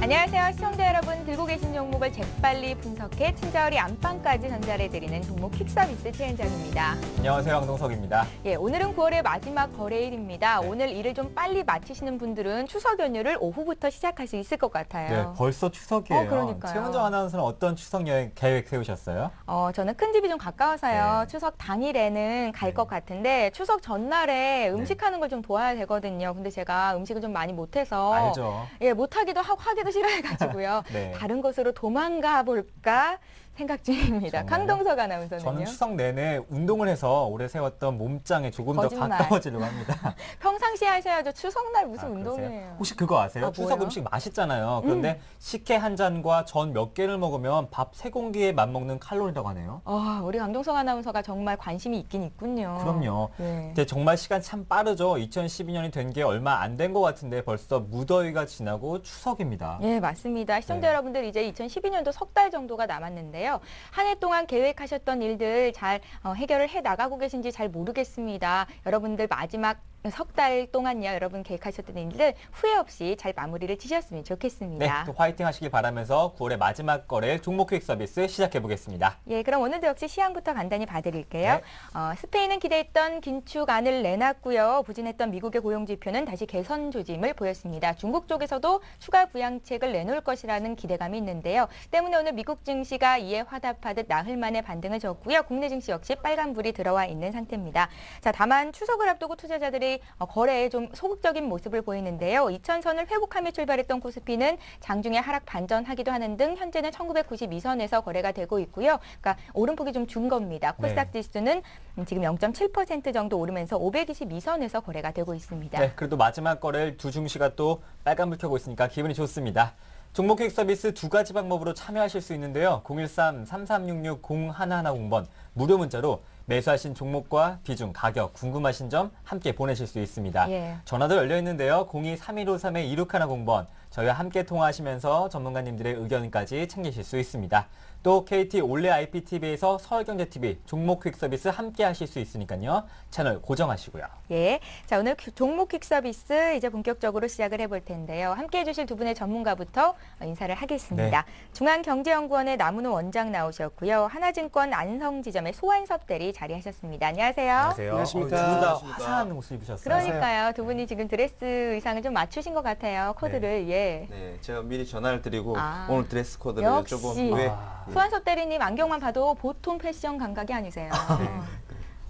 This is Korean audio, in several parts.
안녕하세요. 시청자 여러분, 들고 계신 종목을 재빨리 분석해 친절히 안방까지 전달해드리는 종목 퀵 서비스 최은정입니다. 안녕하세요. 강동석입니다. 예, 오늘은 9월의 마지막 거래일입니다. 네. 오늘 일을 좀 빨리 마치시는 분들은 추석 연휴를 오후부터 시작할 수 있을 것 같아요. 네, 벌써 추석이에요. 그러니까요. 최은정 아나운서는 어떤 추석 여행 계획 세우셨어요? 저는 큰 집이 좀 가까워서요. 네. 추석 당일에는 갈 네. 것 같은데 추석 전날에 음식하는 걸 좀 도와야 되거든요. 근데 제가 음식을 좀 많이 못해서 알죠. 예, 못하기도 하고 하기도 싫어해가지고요. 네. 다른 곳으로 도망가 볼까 생각 중입니다. 정말요? 강동석 아나운서는요? 저는 추석 내내 운동을 해서 오래 세웠던 몸짱에 조금 거짓말. 더 가까워지려고 합니다. 평상시에 하셔야죠. 추석날 무슨 그러세요? 운동이에요. 혹시 그거 아세요? 아, 추석 뭐예요? 음식 맛있잖아요. 그런데 식혜 한 잔과 전 몇 개를 먹으면 밥 3공기에 맞먹는 칼로리라고 하네요. 우리 강동석 아나운서가 정말 관심이 있긴 있군요. 그럼요. 네. 근데 정말 시간 참 빠르죠. 2012년이 된 게 얼마 안 된 것 같은데 벌써 무더위가 지나고 추석입니다. 예, 맞습니다. 시청자 네. 여러분들 이제 2012년도 석 달 정도가 남았는데요. 한 해 동안 계획하셨던 일들 잘 해결을 해 나가고 계신지 잘 모르겠습니다. 여러분들 마지막 석 달 동안요, 여러분 계획하셨던 일들 후회 없이 잘 마무리를 지셨으면 네, 좋겠습니다. 또 화이팅 하시길 바라면서 9월의 마지막 거래일 종목 퀵 서비스 시작해 보겠습니다. 예, 그럼 오늘도 역시 시황부터 간단히 봐드릴게요. 네. 스페인은 기대했던 긴축안을 내놨고요. 부진했던 미국의 고용지표는 다시 개선 조짐을 보였습니다. 중국 쪽에서도 추가 부양책을 내놓을 것이라는 기대감이 있는데요. 때문에 오늘 미국 증시가 이에 화답하듯 나흘 만에 반등을 줬고요. 국내 증시 역시 빨간불이 들어와 있는 상태입니다. 자, 다만 추석을 앞두고 투자자들이 거래에 좀 소극적인 모습을 보이는데요. 2000선을 회복하며 출발했던 코스피는 장중에 하락 반전하기도 하는 등 현재는 1992선에서 거래가 되고 있고요. 그러니까 오름폭이 좀 준 겁니다. 코스닥 지수는 지금 0.7% 정도 오르면서 522선에서 거래가 되고 있습니다. 네, 그래도 마지막 거래일 두 증시가 또 빨간불 켜고 있으니까 기분이 좋습니다. 종목 퀵 서비스 두 가지 방법으로 참여하실 수 있는데요. 013-3366-0110번 무료 문자로 매수하신 종목과 비중, 가격, 궁금하신 점 함께 보내실 수 있습니다. 예. 전화도 열려 있는데요. 02-3153-2610번 저희와 함께 통화하시면서 전문가님들의 의견까지 챙기실 수 있습니다. 또 KT 올레 IPTV에서 서울경제TV 종목 퀵 서비스 함께 하실 수 있으니까요. 채널 고정하시고요. 예. 자, 오늘 종목 퀵 서비스 이제 본격적으로 시작을 해볼 텐데요. 함께 해주실 두 분의 전문가부터 인사를 하겠습니다. 네. 중앙경제연구원의 남은호 원장 나오셨고요. 하나증권 안성지점의 소환섭 대리 자리하셨습니다. 안녕하세요. 안녕하십니까. 두 분 다 안녕하십니까. 화사한 옷을 입으셨어요. 그러니까요. 두 분이 지금 드레스 의상을 좀 맞추신 것 같아요. 코드를. 예. 네, 제가 미리 전화를 드리고 아, 오늘 드레스 코드를 역시. 여쭤본 후에 소환섭 대리님 안경만 봐도 보통 패션 감각이 아니세요.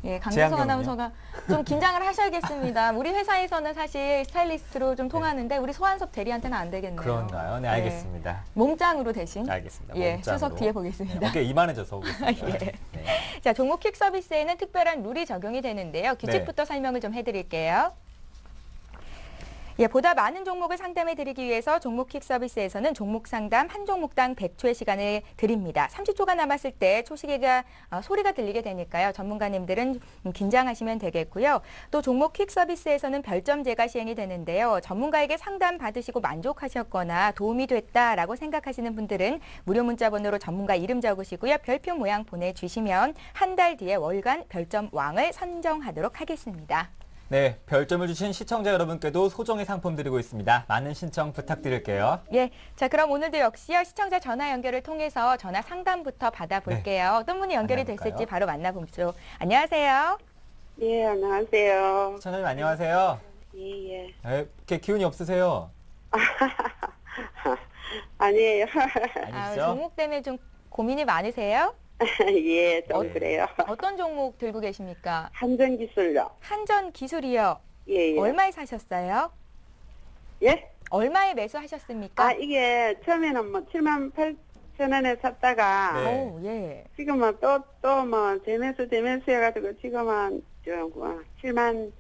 예, 강동석 제 안경은요? 아나운서가 좀 긴장을 하셔야겠습니다. 우리 회사에서는 사실 스타일리스트로 좀 통하는데 우리 소환섭 대리한테는 안 되겠네요. 그런가요? 네, 알겠습니다. 몸짱으로 대신. 알겠습니다. 예, 몸짱으로. 추석 뒤에 보겠습니다. 어깨 이만해져서 오겠습니다. 예. 네. 자, 종목 퀵 서비스에는 특별한 룰이 적용이 되는데요. 규칙부터 설명을 좀 해드릴게요. 예, 보다 많은 종목을 상담해 드리기 위해서 종목 퀵 서비스에서는 종목 상담 한 종목당 100초의 시간을 드립니다. 30초가 남았을 때 초시계가 소리가 들리게 되니까요. 전문가님들은 긴장하시면 되겠고요. 또 종목 퀵 서비스에서는 별점제가 시행이 되는데요. 전문가에게 상담 받으시고 만족하셨거나 도움이 됐다라고 생각하시는 분들은 무료 문자 번호로 전문가 이름 적으시고요. 별표 모양 보내주시면 한 달 뒤에 월간 별점 왕을 선정하도록 하겠습니다. 네, 별점을 주신 시청자 여러분께도 소정의 상품 드리고 있습니다. 많은 신청 부탁드릴게요. 예, 자 그럼 오늘도 역시요 시청자 전화 연결을 통해서 전화 상담부터 받아볼게요. 어떤 분이 연결이 만나볼까요? 됐을지 바로 만나보죠. 안녕하세요. 예, 안녕하세요. 시청자님 안녕하세요. 예, 예. 네, 이렇게 기운이 없으세요? 아니에요. 아니죠? 종목 때문에 좀 고민이 많으세요? 예, 좀 네. 그래요. 어떤 종목 들고 계십니까? 한전기술요. 한전 기술이요. 예, 예. 얼마에 사셨어요? 예? 얼마에 매수하셨습니까? 아, 이게 처음에는 뭐 7만 8천 원에 샀다가 네. 오, 예. 지금은 또 뭐 대매수 해가지고 지금은 7만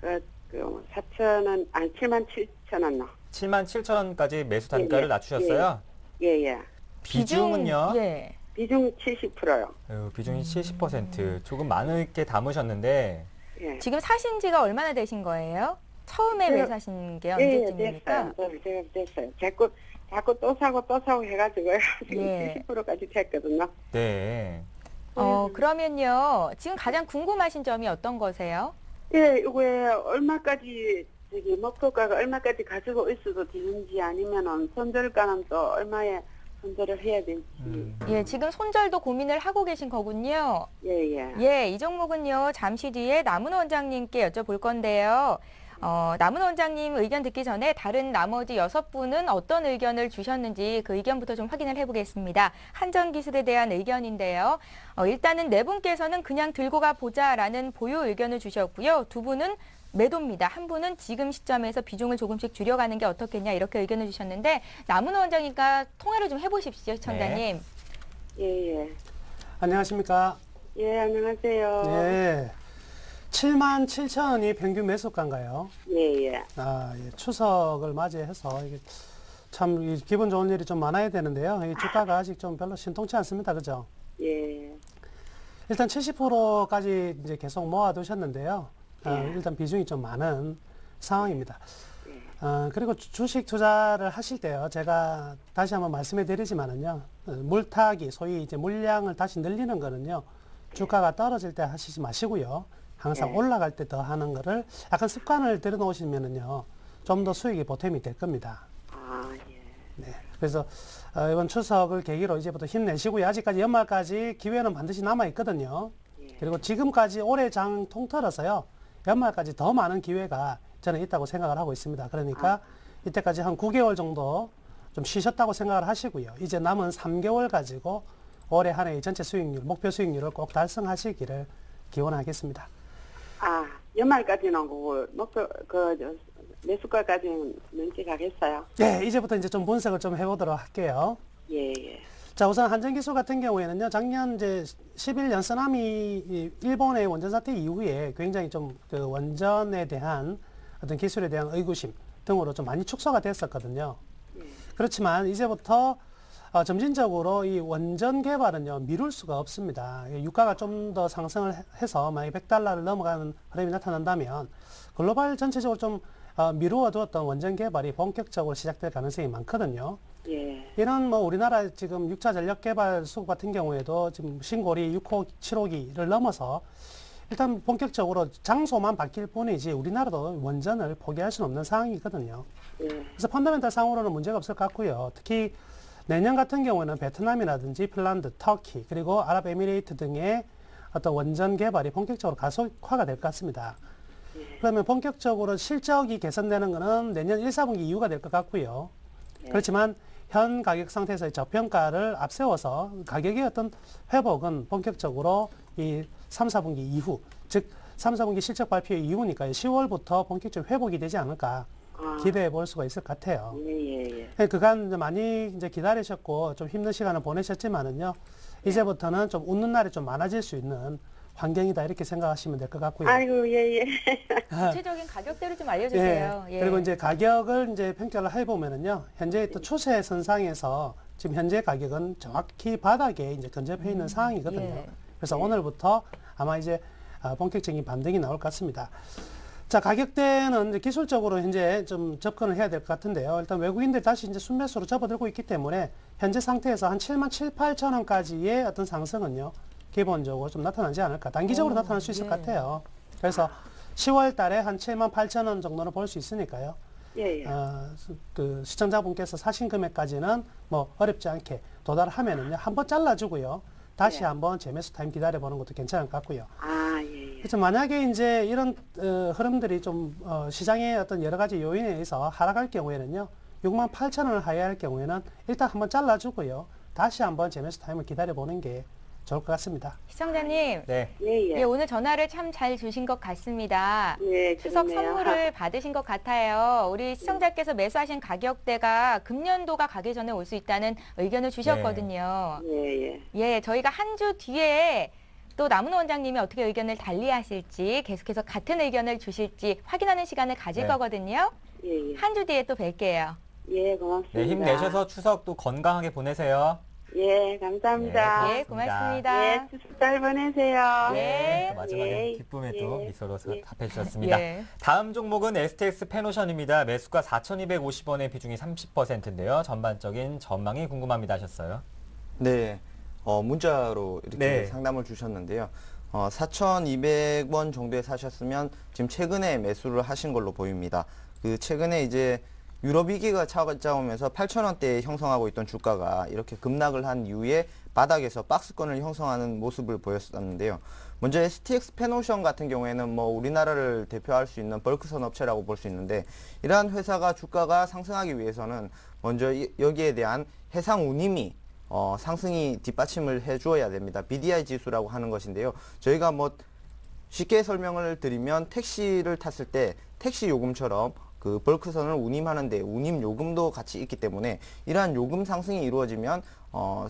4천 원, 아니 7만 7천 원. 77,000원까지 매수 단가를 예, 예. 낮추셨어요? 예, 예. 비중은요? 예. 비중 70%요. 비중이 70%. 조금 많게 담으셨는데 예. 지금 사신 지가 얼마나 되신 거예요? 처음에 네. 매수하신 게 예, 언제쯤입니까? 됐어요. 자꾸 또 사고 해가지고요. 지금 예. 70%까지 됐거든요. 네. 그러면요. 지금 가장 궁금하신 점이 어떤 거세요? 예, 이게 얼마까지 저기 목표가가 얼마까지 가지고 있어도 되는지 아니면은 손절가는 또 얼마에 손절을 해야 될지. 예, 지금 손절도 고민을 하고 계신 거군요. 예, 예. 예, 이 종목은요. 잠시 뒤에 남은 원장님께 여쭤볼 건데요. 남은 원장님 의견 듣기 전에 다른 나머지 6분은 어떤 의견을 주셨는지 그 의견부터 좀 확인을 해보겠습니다. 한전기술에 대한 의견인데요. 일단은 4분께서는 그냥 들고 가보자라는 보유 의견을 주셨고요. 2분은 매도입니다. 한 분은 지금 시점에서 비중을 조금씩 줄여가는 게 어떻겠냐 이렇게 의견을 주셨는데 남은 원장님과 통화를 좀 해보십시오, 시청자님. 예, 예. 안녕하십니까. 예, 안녕하세요. 예. 77,000원이 평균 매수가인가요? 예, 예. 예. 추석을 맞이해서 이게 참 기분 좋은 일이 좀 많아야 되는데요. 이 주가가 아직 좀 별로 신통치 않습니다. 그죠? 예. 일단 70%까지 이제 계속 모아두셨는데요. 일단 비중이 좀 많은 상황입니다. 그리고 주식 투자를 하실 때요. 제가 다시 한번 말씀해 드리지만은요. 물타기, 소위 이제 물량을 다시 늘리는 거는요. 주가가 떨어질 때 하시지 마시고요. 항상 올라갈 때 더 하는 거를 약간 습관을 들여놓으시면은요. 좀 더 수익이 보탬이 될 겁니다. 아, 예. 네. 그래서 이번 추석을 계기로 이제부터 힘내시고요. 아직까지 연말까지 기회는 반드시 남아 있거든요. 그리고 지금까지 올해 장 통틀어서요. 연말까지 더 많은 기회가 저는 있다고 생각을 하고 있습니다. 그러니까 이때까지 한 9개월 정도 좀 쉬셨다고 생각을 하시고요. 이제 남은 3개월 가지고 올해 한 해의 전체 수익률, 목표 수익률을 꼭 달성하시기를 기원하겠습니다. 아, 연말까지는 목표, 매수가까지는 면직하겠어요? 네, 이제부터 이제 좀 분석을 좀 해보도록 할게요. 예, 예. 자, 우선 한전기술 같은 경우에는요, 작년 이제 11년 쓰나미 일본의 원전 사태 이후에 굉장히 좀 그 원전에 대한 어떤 기술에 대한 의구심 등으로 좀 많이 축소가 됐었거든요. 그렇지만 이제부터 점진적으로 이 원전 개발은요, 미룰 수가 없습니다. 유가가 좀 더 상승을 해서 만약 $100를 넘어가는 흐름이 나타난다면 글로벌 전체적으로 좀 미루어 두었던 원전 개발이 본격적으로 시작될 가능성이 많거든요. 예. 이런 뭐 우리나라 지금 6차 전력 개발 수급 같은 경우에도 지금 신고리 6호, 7호기를 넘어서 일단 본격적으로 장소만 바뀔 뿐이지 우리나라도 원전을 포기할 수는 없는 상황이거든요. 예. 그래서 펀더멘탈 상으로는 문제가 없을 것 같고요. 특히 내년 같은 경우에는 베트남이라든지 핀란드, 터키, 그리고 아랍에미레이트 등의 어떤 원전 개발이 본격적으로 가속화가 될 것 같습니다. 그러면 본격적으로 실적이 개선되는 것은 내년 1, 4분기 이후가 될 것 같고요. 그렇지만 현 가격 상태에서의 저평가를 앞세워서 가격의 어떤 회복은 본격적으로 이 3, 4분기 이후, 즉 3, 4분기 실적 발표 이후니까 10월부터 본격적으로 회복이 되지 않을까 기대해 볼 수가 있을 것 같아요. 예. 그간 이제 많이 이제 기다리셨고 좀 힘든 시간을 보내셨지만은요. 이제부터는 좀 웃는 날이 좀 많아질 수 있는 환경이다 이렇게 생각하시면 될 것 같고요. 아이고, 예. 구체적인 가격대를 좀 알려주세요. 예. 그리고 이제 가격을 이제 평가를 해보면은요, 현재 또 추세 선상에서 지금 현재 가격은 정확히 바닥에 이제 근접해 있는 상황이거든요. 예. 그래서 오늘부터 아마 이제 본격적인 반등이 나올 것 같습니다. 자, 가격대는 이제 기술적으로 현재 좀 접근을 해야 될 것 같은데요. 일단 외국인들 다시 이제 순매수로 접어들고 있기 때문에 현재 상태에서 한 77,800원까지의 어떤 상승은요, 기본적으로 좀 나타나지 않을까. 단기적으로 나타날 수 있을 것 같아요. 그래서 10월 달에 한 78,000원 정도는 볼 수 있으니까요. 예. 그 시청자분께서 사신 금액까지는 뭐 어렵지 않게 도달하면은요, 한번 잘라주고요. 다시 한번 재매수 타임 기다려보는 것도 괜찮을 것 같고요. 아, 예. 그래서 만약에 이제 이런 흐름들이 좀 시장의 어떤 여러 가지 요인에 의해서 하락할 경우에는요, 68,000원을 하회할 경우에는 일단 한번 잘라주고요. 다시 한번 재매수 타임을 기다려보는 게 좋을 것 같습니다. 시청자님. 네. 예, 오늘 전화를 참 잘 주신 것 같습니다. 예, 추석 그렇네요. 선물을 받으신 것 같아요. 우리 시청자께서 매수하신 가격대가 금년도가 가기 전에 올 수 있다는 의견을 주셨거든요. 예. 예, 저희가 한 주 뒤에 또 남은 원장님이 어떻게 의견을 달리하실지 계속해서 같은 의견을 주실지 확인하는 시간을 가질 네. 거거든요. 예. 한 주 뒤에 또 뵐게요. 예, 고맙습니다. 네, 힘내셔서 추석도 건강하게 보내세요. 예, 감사합니다. 예, 고맙습니다. 예, 추석 잘 보내세요. 네. 또 마지막에 예, 기쁨에 또 예, 미소로 예. 답해 주셨습니다. 예. 다음 종목은 STX 페노션입니다. 매수가 4,250원의 비중이 30%인데요. 전반적인 전망이 궁금합니다 하셨어요. 네. 문자로 이렇게 네. 상담을 주셨는데요. 4,200원 정도에 사셨으면 지금 최근에 매수를 하신 걸로 보입니다. 그 최근에 이제 유럽 위기가 찾아오면서 8,000원대에 형성하고 있던 주가가 이렇게 급락을 한 이후에 바닥에서 박스권을 형성하는 모습을 보였었는데요. 먼저 STX 페노션 같은 경우에는 뭐 우리나라를 대표할 수 있는 벌크선 업체라고 볼 수 있는데, 이러한 회사가 주가가 상승하기 위해서는 먼저 여기에 대한 해상 운임이 상승이 뒷받침을 해주어야 됩니다. BDI 지수라고 하는 것인데요. 저희가 뭐 쉽게 설명을 드리면 택시를 탔을 때 택시 요금처럼 그 벌크선을 운임하는데 운임 요금도 같이 있기 때문에 이러한 요금 상승이 이루어지면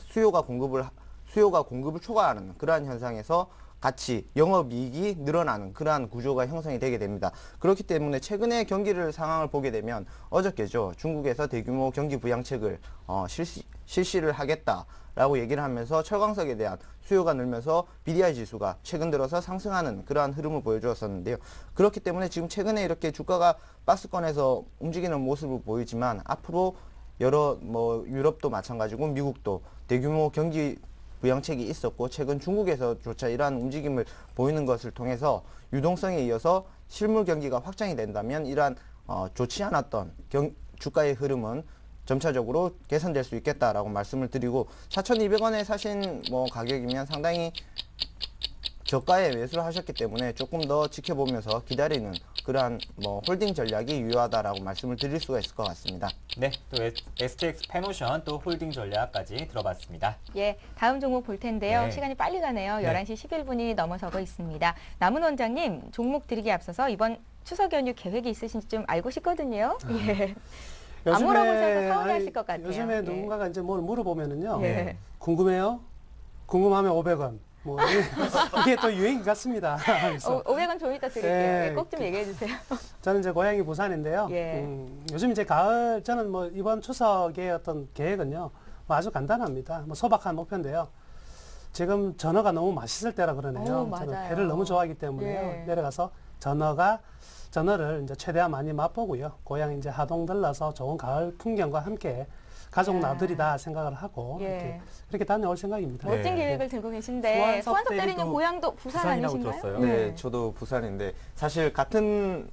수요가 공급을 초과하는 그러한 현상에서 같이 영업이익이 늘어나는 그러한 구조가 형성이 되게 됩니다. 그렇기 때문에 최근에 경기를 상황을 보게 되면 어저께죠. 중국에서 대규모 경기 부양책을 실시를 하겠다라고 얘기를 하면서 철강석에 대한 수요가 늘면서 BDI 지수가 최근 들어서 상승하는 그러한 흐름을 보여주었었는데요. 그렇기 때문에 지금 최근에 이렇게 주가가 박스권에서 움직이는 모습을 보이지만 앞으로 여러 유럽도 마찬가지고 미국도 대규모 경기 부양책이 있었고 최근 중국에서조차 이러한 움직임을 보이는 것을 통해서 유동성에 이어서 실물 경기가 확장이 된다면 이러한 좋지 않았던 주가의 흐름은 점차적으로 개선될 수 있겠다라고 말씀을 드리고, 4,200원에 사신 가격이면 상당히 저가에 매수를 하셨기 때문에 조금 더 지켜보면서 기다리는 그러한 홀딩 전략이 유효하다라고 말씀을 드릴 수가 있을 것 같습니다. 네, 또 STX 페노션 또 홀딩 전략까지 들어봤습니다. 예, 다음 종목 볼 텐데요. 네. 시간이 빨리 가네요. 네. 11시 11분이 넘어서고 있습니다. 남은 원장님, 종목 드리기 앞서서 이번 추석 연휴 계획이 있으신지 좀 알고 싶거든요. 예. 안 물어보셔서 서운하실 것 같아요. 요즘에 예. 누군가가 이제 뭘 물어보면은요. 예. 궁금해요? 궁금하면 500원. 이게 또 유행 같습니다. 그래서 500원 좀 이따 드릴게요. 예. 꼭 좀 얘기해 주세요. 저는 이제 고향이 부산인데요. 예. 요즘 이제 가을, 저는 이번 추석의 어떤 계획은요, 아주 간단합니다. 소박한 목표인데요. 지금 전어가 너무 맛있을 때라 그러네요. 저는 맞아요. 회를 너무 좋아하기 때문에요. 예. 내려가서 전어를 이제 최대한 많이 맛보고요. 고향 이제 하동 들러서 좋은 가을 풍경과 함께 가족 야. 나들이다 생각을 하고 예. 이렇게 다녀올 생각입니다. 네. 멋진 계획을 들고 계신데 소환석 대리님 고향도 부산 부산이라고 아니신가요? 들었어요. 네, 저도 부산인데 사실 같은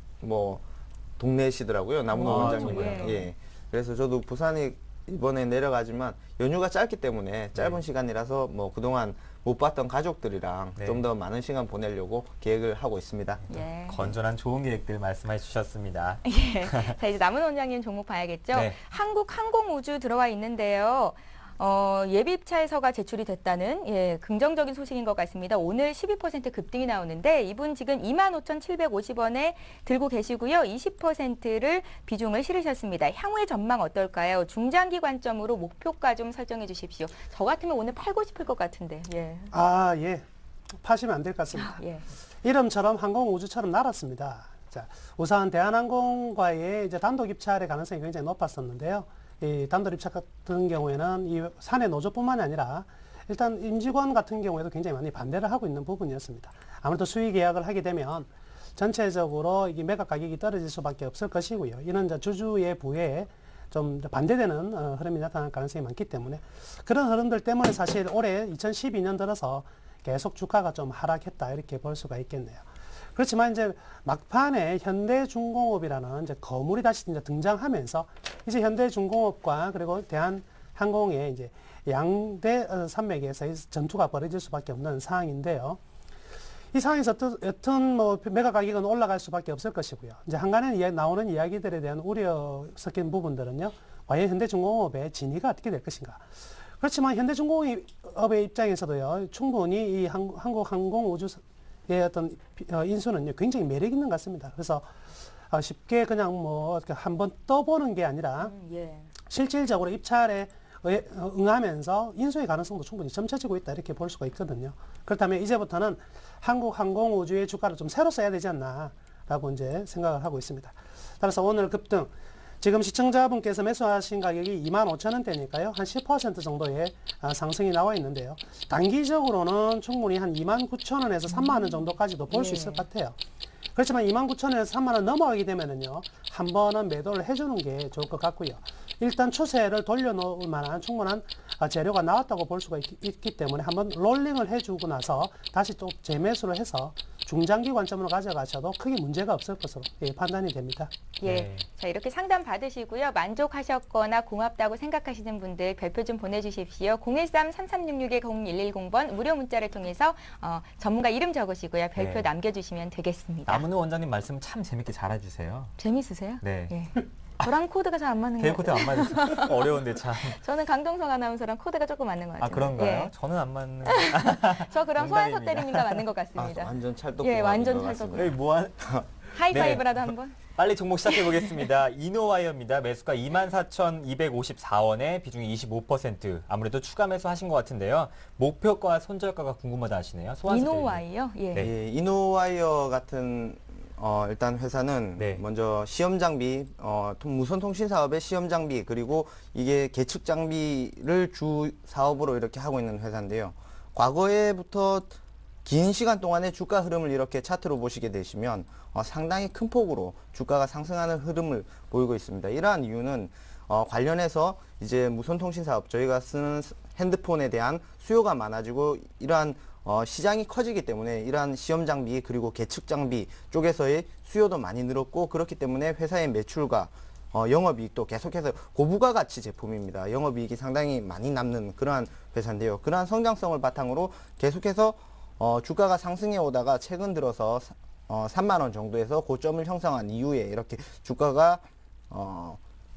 동네시더라고요. 남은호 원장님은. 예. 예. 그래서 저도 부산에 이번에 내려가지만 연휴가 짧기 때문에 짧은 시간이라서 그동안 못 봤던 가족들이랑 네. 좀 더 많은 시간 보내려고 계획을 하고 있습니다. 예. 건전한 좋은 계획들 말씀해 주셨습니다. 예. 자, 이제 남은 원장님 종목 봐야겠죠? 네. 한국항공우주 들어와 있는데요. 예비 입찰서가 제출이 됐다는 긍정적인 소식인 것 같습니다. 오늘 12% 급등이 나오는데 이분 지금 25,750원에 들고 계시고요. 20%를 비중을 실으셨습니다. 향후의 전망 어떨까요? 중장기 관점으로 목표가 좀 설정해 주십시오. 저 같으면 오늘 팔고 싶을 것 같은데. 예. 예. 파시면 안 될 것 같습니다. 예. 이름처럼 항공우주처럼 날았습니다. 자, 우선 대한항공과의 이제 단독 입찰의 가능성이 굉장히 높았었는데요. 이 단독 입찰 같은 경우에는 이 사내 노조뿐만이 아니라 일단 임직원 같은 경우에도 굉장히 많이 반대를 하고 있는 부분이었습니다. 아무래도 수의 계약을 하게 되면 전체적으로 이 매각 가격이 떨어질 수밖에 없을 것이고요. 이는 이제 주주의 부에 좀 반대되는 흐름이 나타날 가능성이 많기 때문에 그런 흐름들 때문에 사실 올해 2012년 들어서 계속 주가가 좀 하락했다 이렇게 볼 수가 있겠네요. 그렇지만 이제 막판에 현대중공업이라는 이제 거물이 다시 이제 등장하면서 이제 현대중공업과 그리고 대한항공의 이제 양대 산맥에서 전투가 벌어질 수밖에 없는 상황인데요. 이 상황에서 여튼 매각 가격은 올라갈 수밖에 없을 것이고요. 이제 한간에 나오는 이야기들에 대한 우려 섞인 부분들은요. 과연 현대중공업의 진위가 어떻게 될 것인가. 그렇지만 현대중공업의 입장에서도요. 충분히 이 한국항공우주의 어떤 인수는 굉장히 매력 있는 것 같습니다. 그래서 쉽게 그냥 한번 떠보는 게 아니라 예. 실질적으로 입찰에 응하면서 인수의 가능성도 충분히 점쳐지고 있다 이렇게 볼 수가 있거든요. 그렇다면 이제부터는 한국항공우주의 주가를 좀 새로 써야 되지 않나라고 이제 생각을 하고 있습니다. 따라서 오늘 급등 지금 시청자분께서 매수하신 가격이 25,000원대니까요. 한 10% 정도의 상승이 나와 있는데요. 단기적으로는 충분히 한 29,000원에서 30,000원 정도까지도 볼 수 예. 있을 것 같아요. 그렇지만 29,000원에서 30,000원 넘어가게 되면은요, 한 번은 매도를 해주는 게 좋을 것 같고요. 일단 추세를 돌려놓을 만한 충분한 재료가 나왔다고 볼 수가 있기 때문에 한번 롤링을 해주고 나서 다시 또 재매수를 해서 중장기 관점으로 가져가셔도 크게 문제가 없을 것으로 판단이 됩니다. 예. 네. 자, 이렇게 상담 받으시고요. 만족하셨거나 고맙다고 생각하시는 분들 별표 좀 보내주십시오. 013-3366-0110번 무료 문자를 통해서 전문가 이름 적으시고요. 별표 네. 남겨주시면 되겠습니다. 남은우 원장님 말씀 참 재밌게 잘해주세요. 재밌으세요? 네. 예. 저랑 코드가 잘 안 맞는 것 개인 같아요. 코드 안 맞아서 어려운데 참. 저는 강동석 아나운서랑 코드가 조금 맞는 것 같아요. 아 그런가요? 예. 저는 안 맞는. 저 그럼 소환서 농담입니다. 때리님과 맞는 것 같습니다. 완전 찰떡. 예, 완전 궁합인 것 찰떡. 같습니다. 여기 뭐한? 하이파이브라도 한번. 빨리 종목 시작해 보겠습니다. 이노와이어입니다. 매수가 24,254원에 비중이 25%. 아무래도 추가 매수하신 것 같은데요. 목표가 손절가가 궁금하다 하시네요. 소환서 때리님. 이노와이요? 예. 네. 예, 이노와이어 같은 일단 회사는 네. 먼저 시험 장비, 무선 통신 사업의 시험 장비 그리고 이게 계측 장비를 주 사업으로 이렇게 하고 있는 회사인데요. 과거에부터 긴 시간 동안의 주가 흐름을 이렇게 차트로 보시게 되시면 상당히 큰 폭으로 주가가 상승하는 흐름을 보이고 있습니다. 이러한 이유는 관련해서 이제 무선 통신 사업 저희가 쓰는 핸드폰에 대한 수요가 많아지고 이러한 시장이 커지기 때문에 이러한 시험 장비 그리고 계측 장비 쪽에서의 수요도 많이 늘었고 그렇기 때문에 회사의 매출과 영업이익도 계속해서 고부가 가치 제품입니다. 영업이익이 상당히 많이 남는 그러한 회사인데요. 그러한 성장성을 바탕으로 계속해서 주가가 상승해 오다가 최근 들어서 3만 원 정도에서 고점을 형성한 이후에 이렇게 주가가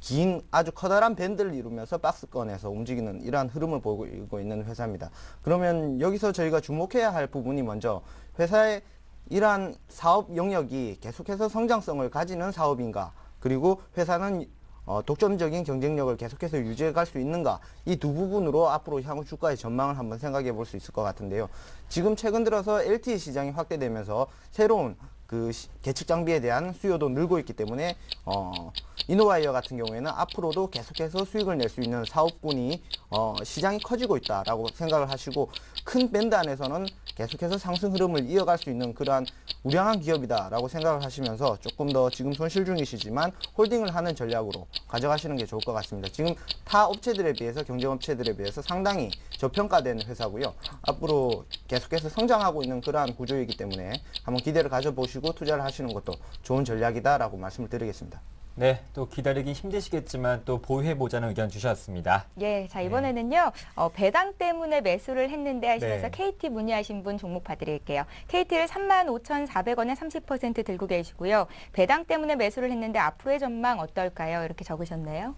긴 아주 커다란 밴드를 이루면서 박스권에서 움직이는 이러한 흐름을 보이고 있는 회사입니다. 그러면 여기서 저희가 주목해야 할 부분이 먼저 회사의 이러한 사업 영역이 계속해서 성장성을 가지는 사업인가, 그리고 회사는 독점적인 경쟁력을 계속해서 유지해 갈 수 있는가, 이 두 부분으로 앞으로 향후 주가의 전망을 한번 생각해 볼 수 있을 것 같은데요. 지금 최근 들어서 LTE 시장이 확대되면서 새로운 그 계측 장비에 대한 수요도 늘고 있기 때문에 이노와이어 같은 경우에는 앞으로도 계속해서 수익을 낼 수 있는 사업군이 시장이 커지고 있다라고 생각을 하시고, 큰 밴드 안에서는 계속해서 상승 흐름을 이어갈 수 있는 그러한 우량한 기업이다라고 생각을 하시면서 조금 더 지금 손실 중이시지만 홀딩을 하는 전략으로 가져가시는 게 좋을 것 같습니다. 지금 타 업체들에 비해서, 경쟁 업체들에 비해서 상당히 저평가된 회사고요. 앞으로 계속해서 성장하고 있는 그러한 구조이기 때문에 한번 기대를 가져보시고 투자를 하시는 것도 좋은 전략이다라고 말씀을 드리겠습니다. 네, 또 기다리기 힘드시겠지만 또 보유해보자는 의견 주셨습니다. 예, 자 이번에는요 배당 때문에 매수를 했는데 하시면서 네. KT 문의하신 분 종목 봐드릴게요. KT를 35,400원에 30% 들고 계시고요. 배당 때문에 매수를 했는데 앞으로의 전망 어떨까요? 이렇게 적으셨네요.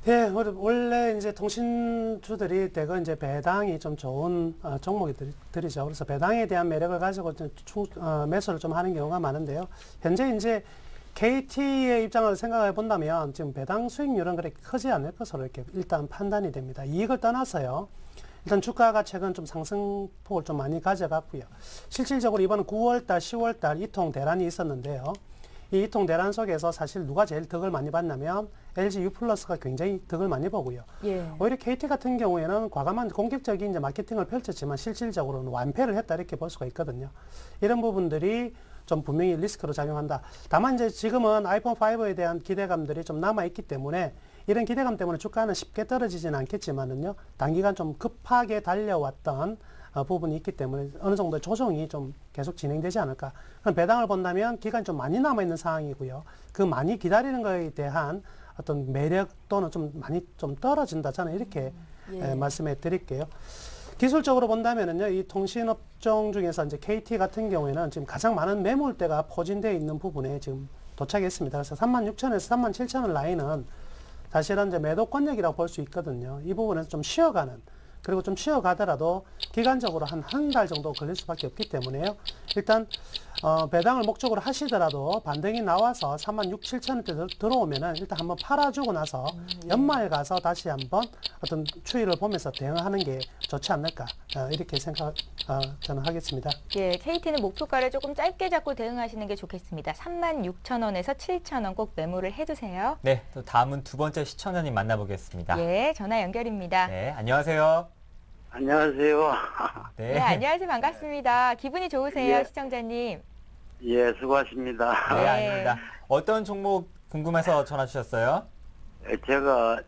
예, 원래 이제 통신주들이 대거 이제 배당이 좀 좋은 종목들이죠. 그래서 배당에 대한 매력을 가지고 매수를 좀 하는 경우가 많은데요. 현재 이제 KT의 입장을 생각해 본다면 지금 배당 수익률은 그렇게 크지 않을 것으로 이렇게 일단 판단이 됩니다. 이익을 떠나서요. 일단 주가가 최근 좀 상승폭을 좀 많이 가져갔고요. 실질적으로 이번 9월달, 10월달 이통 대란이 있었는데요. 이 이통 대란 속에서 사실 누가 제일 덕을 많이 봤냐면 LG U+가 굉장히 덕을 많이 보고요. 예. 오히려 KT 같은 경우에는 과감한 공격적인 이제 마케팅을 펼쳤지만 실질적으로는 완패를 했다 이렇게 볼 수가 있거든요. 이런 부분들이 좀 분명히 리스크로 작용한다. 다만 이제 지금은 아이폰 5에 대한 기대감들이 좀 남아 있기 때문에 이런 기대감 때문에 주가는 쉽게 떨어지지는 않겠지만은요. 단기간 좀 급하게 달려왔던 부분이 있기 때문에 어느 정도 조정이 좀 계속 진행되지 않을까. 그럼 배당을 본다면 기간이 좀 많이 남아 있는 상황이고요. 그 많이 기다리는 것에 대한 어떤 매력 또는 좀 많이 좀 떨어진다. 저는 이렇게 말씀해 드릴게요. 기술적으로 본다면은요, 이 통신업종 중에서 이제 KT 같은 경우에는 지금 가장 많은 매물대가 포진되어 있는 부분에 지금 도착했습니다. 그래서 36,000에서 37,000원 라인은 사실은 이제 매도권역이라고 볼 수 있거든요. 이 부분에서 좀 쉬어가는, 그리고 좀 쉬어가더라도 기간적으로 한 달 정도 걸릴 수밖에 없기 때문에요. 일단 배당을 목적으로 하시더라도 반등이 나와서 36,000원대 들어오면은 일단 한번 팔아주고 나서 연말 가서 다시 한번 어떤 추이를 보면서 대응하는 게 좋지 않을까 이렇게 저는 하겠습니다. 예, KT는 목표가를 조금 짧게 잡고 대응하시는 게 좋겠습니다. 36,000원에서 7,000원 꼭 메모를 해두세요. 네, 또 다음은 두 번째 시청자님 만나보겠습니다. 예, 전화 연결입니다. 네, 안녕하세요. 안녕하세요. 네, 안녕하세요. 반갑습니다. 기분이 좋으세요, 예. 시청자님? 예, 수고하십니다. 네, 네. 아닙니다. 어떤 종목 궁금해서 전화 주셨어요? 제가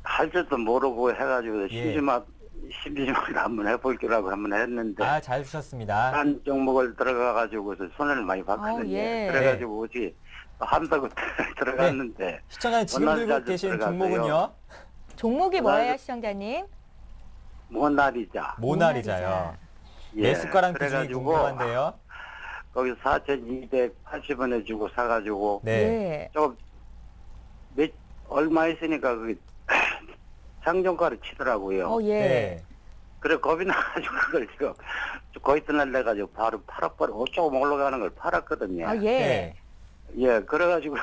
할 줄도 모르고 해가지고 예. 심심하게 한번 해볼 거라고 한번 했는데 아, 잘 주셨습니다. 한 종목을 들어가가지고 손해를 많이 봤거든요. 예. 그래가지고 어찌 한다고 들어갔는데 시청자님 지금 들고 원활자주 계신 들어가세요. 종목은요? 종목이 뭐예요, 시청자님? 모나리자. 모나리자요. 예. 매수가랑 비중이 그래가지고 궁금한데요. 거기서 4,280원에 주고 사가지고 네. 예. 조금 얼마 있으니까 그 상종가를 치더라고요. 예. 네. 그래 겁이 나가지고 그걸 지금 거의 떠날래가지고 바로 팔아버려 조금 올라가는 걸 팔았거든요. 아, 예. 네. 예, 그래가지고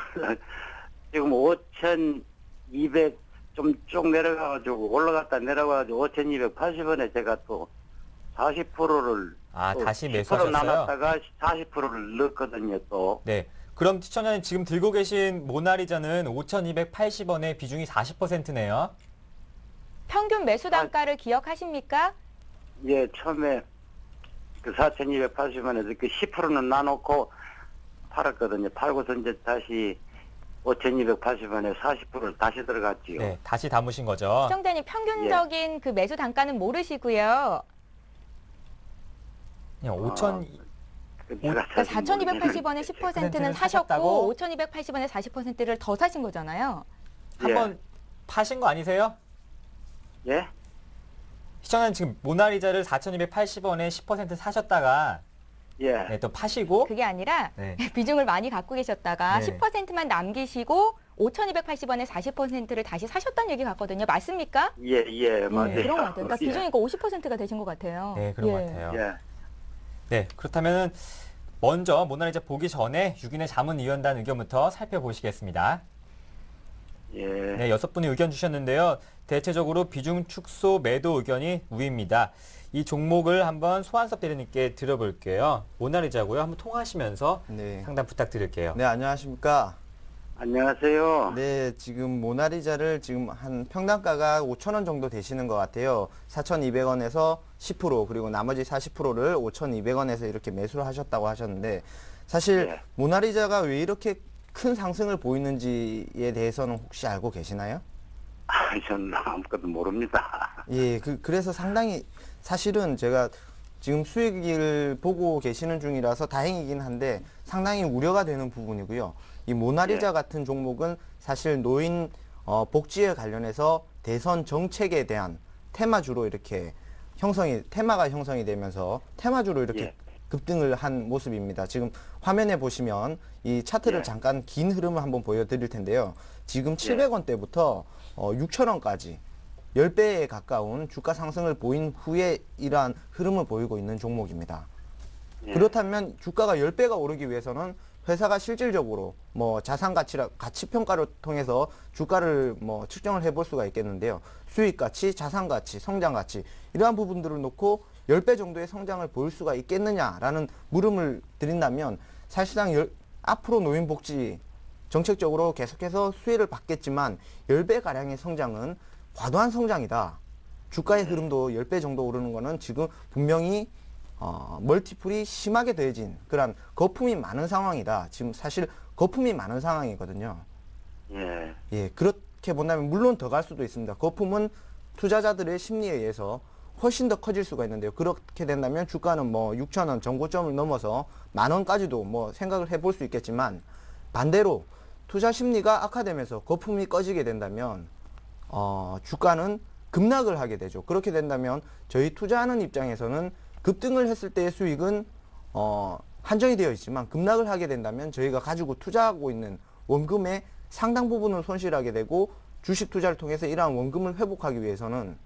지금 5,200 좀 쭉 내려가가지고 올라갔다 내려가가지고 5,280원에 제가 또 40%를 아, 다시 10% 매수하셨어요? 남았다가 40%를 넣었거든요 또. 네. 그럼 시청자님 지금 들고 계신 모나리자는 5,280원에 비중이 40%네요. 평균 매수 단가를 기억하십니까? 예, 처음에 그 4,280원에서 그 10%는 나놓고 팔았거든요. 팔고서 이제 다시 5,280원에 40%를 다시 들어갔지요. 네, 다시 담으신 거죠. 시청자님 평균적인 그 매수 단가는 모르시고요. 그냥 5,000 그러니까 4,280원에 10%는 사셨다고? 사셨고 5,280원에 40%를 더 사신 거잖아요. 한번 파신 거 아니세요? 예? 시청자님 지금 모나리자를 4,280원에 10% 사셨다가 예. 네, 또 파시고 그게 아니라 네. 비중을 많이 갖고 계셨다가 네. 10%만 남기시고 5,280원에 40%를 다시 사셨다는 얘기 같거든요. 맞습니까? 예, 예, 맞아요. 그런 것 같아요. 그러니까 예. 비중이 50%가 되신 것 같아요. 네, 그런 것 예. 같아요. 예. 네, 그렇다면 먼저 모나리자 보기 전에 6인의 자문위원단 의견부터 살펴보시겠습니다. 예. 네, 6분이 의견 주셨는데요. 대체적으로 비중 축소 매도 의견이 우위입니다. 이 종목을 한번 소환섭 대리님께 들어볼게요. 모나리자고요. 한번 통화하시면서 네. 상담 부탁드릴게요. 네, 안녕하십니까? 안녕하세요. 네, 지금 모나리자를 지금 한 평당가가 5,000원 정도 되시는 것 같아요. 4,200원에서 10% 그리고 나머지 40%를 5,200원에서 이렇게 매수를 하셨다고 하셨는데 사실 예. 모나리자가 왜 이렇게 큰 상승을 보이는지에 대해서는 혹시 알고 계시나요? 저는 아무것도 모릅니다. 예, 그래서 상당히 사실은 제가 지금 수익을 보고 계시는 중이라서 다행이긴 한데 상당히 우려가 되는 부분이고요. 이 모나리자 예. 같은 종목은 사실 노인 복지에 관련해서 대선 정책에 대한 테마주로 이렇게 테마가 형성이 되면서 테마주로 이렇게 예. 급등을 한 모습입니다. 지금 화면에 보시면 이 차트를 예. 잠깐 긴 흐름을 한번 보여드릴 텐데요. 지금 700원대부터 6,000원까지 10배에 가까운 주가 상승을 보인 후에 이러한 흐름을 보이고 있는 종목입니다. 예. 그렇다면 주가가 10배가 오르기 위해서는 회사가 실질적으로 뭐 가치 평가를 통해서 주가를 뭐 측정을 해볼 수가 있겠는데요. 수익 가치, 자산 가치, 성장 가치 이러한 부분들을 놓고 10배 정도의 성장을 보일 수가 있겠느냐라는 물음을 드린다면 사실상 앞으로 노인복지 정책적으로 계속해서 수혜를 받겠지만 10배 가량의 성장은 과도한 성장이다. 주가의 흐름도 10배 정도 오르는 거는 지금 분명히 멀티플이 심하게 더해진 그런 거품이 많은 상황이다. 지금 사실 거품이 많은 상황이거든요. 예. 예, 그렇게 본다면 물론 더 갈 수도 있습니다. 거품은 투자자들의 심리에 의해서 훨씬 더 커질 수가 있는데요. 그렇게 된다면 주가는 뭐 6,000원 전고점을 넘어서 10,000원까지도 뭐 생각을 해볼 수 있겠지만 반대로 투자 심리가 악화되면서 거품이 꺼지게 된다면 주가는 급락을 하게 되죠. 그렇게 된다면 저희 투자하는 입장에서는 급등을 했을 때의 수익은 한정이 되어 있지만 급락을 하게 된다면 저희가 가지고 투자하고 있는 원금의 상당 부분을 손실하게 되고 주식 투자를 통해서 이러한 원금을 회복하기 위해서는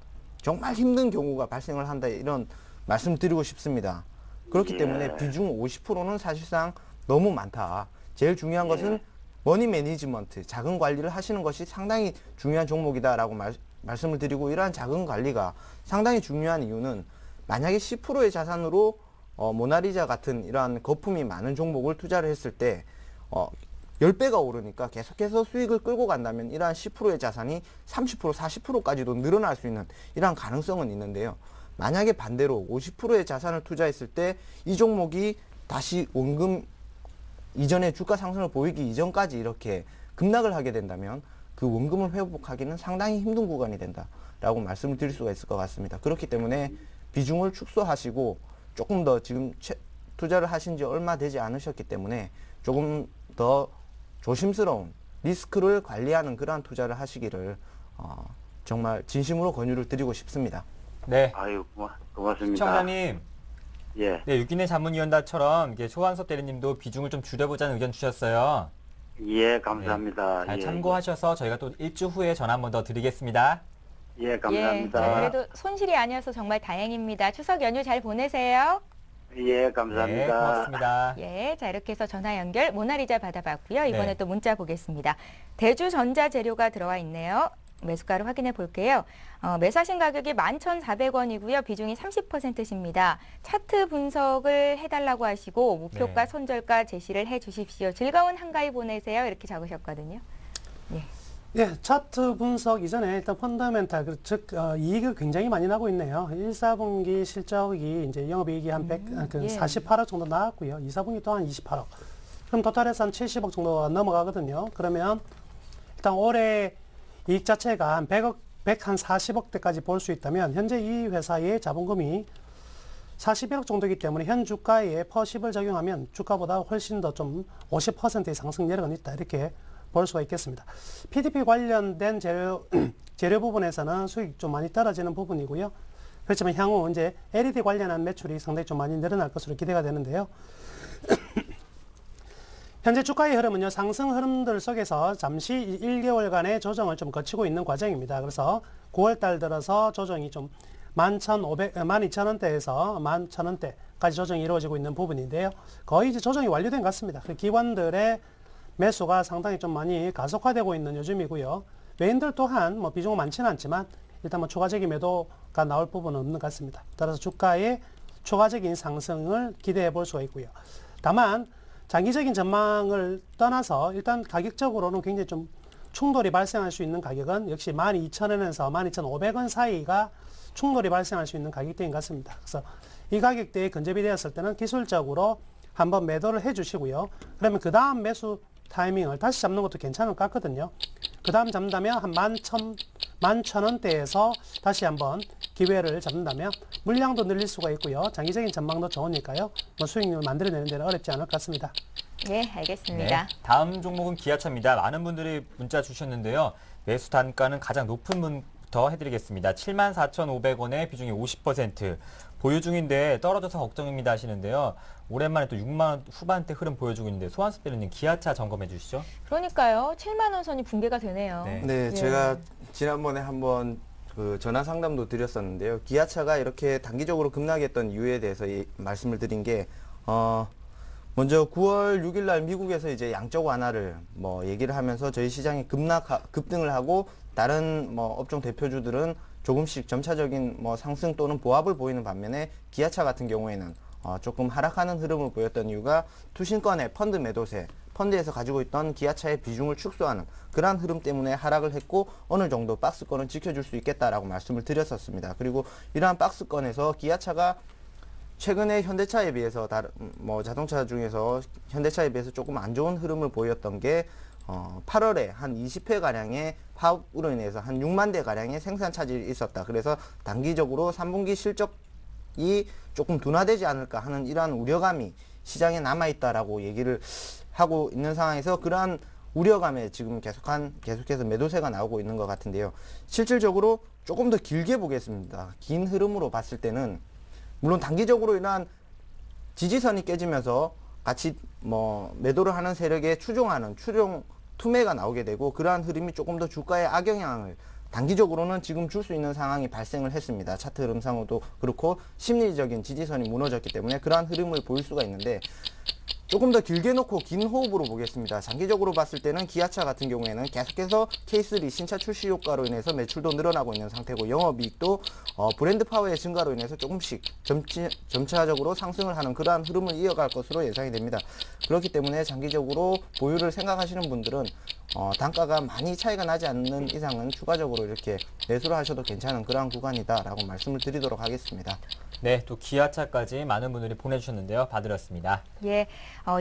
정말 힘든 경우가 발생을 한다 이런 말씀 드리고 싶습니다. 그렇기 예. 때문에 비중 50%는 사실상 너무 많다. 제일 중요한 것은 머니 매니지먼트, 자금 관리를 하시는 것이 상당히 중요한 종목이다라고 말씀을 드리고, 이러한 자금 관리가 상당히 중요한 이유는 만약에 10%의 자산으로 모나리자 같은 이러한 거품이 많은 종목을 투자를 했을 때 10배가 오르니까 계속해서 수익을 끌고 간다면 이러한 10%의 자산이 30%, 40%까지도 늘어날 수 있는 이러한 가능성은 있는데요. 만약에 반대로 50%의 자산을 투자했을 때 이 종목이 다시 원금 이전에 주가 상승을 보이기 이전까지 이렇게 급락을 하게 된다면 그 원금을 회복하기는 상당히 힘든 구간이 된다라고 말씀을 드릴 수가 있을 것 같습니다. 그렇기 때문에 비중을 축소하시고 조금 더 지금 투자를 하신 지 얼마 되지 않으셨기 때문에 조금 더 조심스러운 리스크를 관리하는 그러한 투자를 하시기를 정말 진심으로 권유를 드리고 싶습니다. 네. 아유, 고맙습니다. 시청자님, 예, 네, 유기내 자문위원단처럼 소환섭 대리님도 비중을 좀 줄여보자는 의견 주셨어요. 예, 감사합니다. 잘 예, 참고하셔서 저희가 또 일주 후에 전화 한 번 더 드리겠습니다. 예, 감사합니다. 네, 그래도 손실이 아니어서 정말 다행입니다. 추석 연휴 잘 보내세요. 예, 감사합니다. 네, 고맙습니다. 예, 자 이렇게 해서 전화 연결 모나리자 받아봤고요. 이번에 네. 또 문자 보겠습니다. 대주전자재료가 들어와 있네요. 매수가를 확인해 볼게요. 매수하신 가격이 11,400원이고요. 비중이 30%십니다. 차트 분석을 해달라고 하시고 목표가, 네. 손절가 제시를 해주십시오. 즐거운 한가위 보내세요. 이렇게 적으셨거든요. 예, 차트 분석 이전에 일단 펀더멘탈, 즉 이익을 굉장히 많이 나고 있네요. 1, 4분기 실적이 이제 영업이익이 한 48억 정도 나왔고요. 2, 4분기 또한 28억. 그럼 토탈해서 한 70억 정도 넘어가거든요. 그러면 일단 올해 이익 자체가 한 100억, 140억대까지 볼 수 있다면 현재 이 회사의 자본금이 41억 정도이기 때문에 현 주가에 퍼10을 적용하면 주가보다 훨씬 더 좀 50%의 상승 여력은 있다. 이렇게 볼 수가 있겠습니다. PDP 관련된 재료 부분에서는 수익이 좀 많이 떨어지는 부분이고요. 그렇지만 향후 이제 LED 관련한 매출이 상당히 좀 많이 늘어날 것으로 기대가 되는데요. 현재 주가의 흐름은요, 상승 흐름들 속에서 잠시 1개월간의 조정을 좀 거치고 있는 과정입니다. 그래서 9월 달 들어서 조정이 좀 12,000원대에서 11,000원대까지 조정이 이루어지고 있는 부분인데요. 거의 이제 조정이 완료된 것 같습니다. 기관들의 매수가 상당히 좀 많이 가속화되고 있는 요즘이고요. 외인들 또한 뭐 비중은 많지는 않지만 일단 뭐 추가적인 매도가 나올 부분은 없는 것 같습니다. 따라서 주가의 추가적인 상승을 기대해 볼 수가 있고요. 다만 장기적인 전망을 떠나서 일단 가격적으로는 굉장히 좀 충돌이 발생할 수 있는 가격은 역시 12,000원에서 12,500원 사이가 충돌이 발생할 수 있는 가격대인 것 같습니다. 그래서 이 가격대에 근접이 되었을 때는 기술적으로 한번 매도를 해 주시고요. 그러면 그 다음 매수 타이밍을 다시 잡는 것도 괜찮을 것 같거든요. 그 다음 잡는다면 한 11,000원대에서 다시 한번 기회를 잡는다면 물량도 늘릴 수가 있고요. 장기적인 전망도 좋으니까요. 뭐 수익률을 만들어내는 데는 어렵지 않을 것 같습니다. 예, 알겠습니다. 네, 다음 종목은 기아차입니다. 많은 분들이 문자 주셨는데요. 매수 단가는 가장 높은 분부터 해드리겠습니다. 74,500원에 비중이 50%. 보유 중인데 떨어져서 걱정입니다 하시는데요. 오랜만에 또 6만 원 후반대 흐름 보여주고 있는데 소환수 대리님 기아차 점검해 주시죠. 그러니까요. 7만 원 선이 붕괴가 되네요. 네. 네, 예. 제가 지난번에 한번 전화 상담도 드렸었는데요. 기아차가 이렇게 단기적으로 급락했던 이유에 대해서 말씀을 드린 게 먼저 9월 6일 날 미국에서 이제 양적 완화를 뭐 얘기를 하면서 저희 시장이 급등을 하고 다른 뭐 업종 대표주들은 조금씩 점차적인 뭐 상승 또는 보합을 보이는 반면에 기아차 같은 경우에는 조금 하락하는 흐름을 보였던 이유가 투신권의 펀드 매도세, 펀드에서 가지고 있던 기아차의 비중을 축소하는 그러한 흐름 때문에 하락을 했고 어느 정도 박스권은 지켜줄 수 있겠다라고 말씀을 드렸었습니다. 그리고 이러한 박스권에서 기아차가 최근에 현대차에 비해서 뭐 자동차 중에서 현대차에 비해서 조금 안 좋은 흐름을 보였던 게 8월에 한 20회 가량의 파업으로 인해서 한 6만 대 가량의 생산 차질이 있었다. 그래서 단기적으로 3분기 실적이 조금 둔화되지 않을까 하는 이러한 우려감이 시장에 남아 있다라고 얘기를 하고 있는 상황에서 그러한 우려감에 지금 계속해서 매도세가 나오고 있는 것 같은데요. 실질적으로 조금 더 길게 보겠습니다. 긴 흐름으로 봤을 때는 물론 단기적으로 이러한 지지선이 깨지면서 같이 뭐 매도를 하는 세력에 추종 투매가 나오게 되고 그러한 흐름이 조금 더 주가에 악영향을 단기적으로는 지금 줄 수 있는 상황이 발생을 했습니다. 차트 흐름상으로도 그렇고 심리적인 지지선이 무너졌기 때문에 그러한 흐름을 보일 수가 있는데 조금 더 길게 놓고 긴 호흡으로 보겠습니다. 장기적으로 봤을 때는 기아차 같은 경우에는 계속해서 K3 신차 출시 효과로 인해서 매출도 늘어나고 있는 상태고 영업이익도 브랜드 파워의 증가로 인해서 조금씩 점차적으로 상승을 하는 그러한 흐름을 이어갈 것으로 예상이 됩니다. 그렇기 때문에 장기적으로 보유를 생각하시는 분들은 단가가 많이 차이가 나지 않는 이상은 추가적으로 이렇게 매수를 하셔도 괜찮은 그러한 구간이다라고 말씀을 드리도록 하겠습니다. 네, 또 기아차까지 많은 분들이 보내주셨는데요. 봐드렸습니다. 예,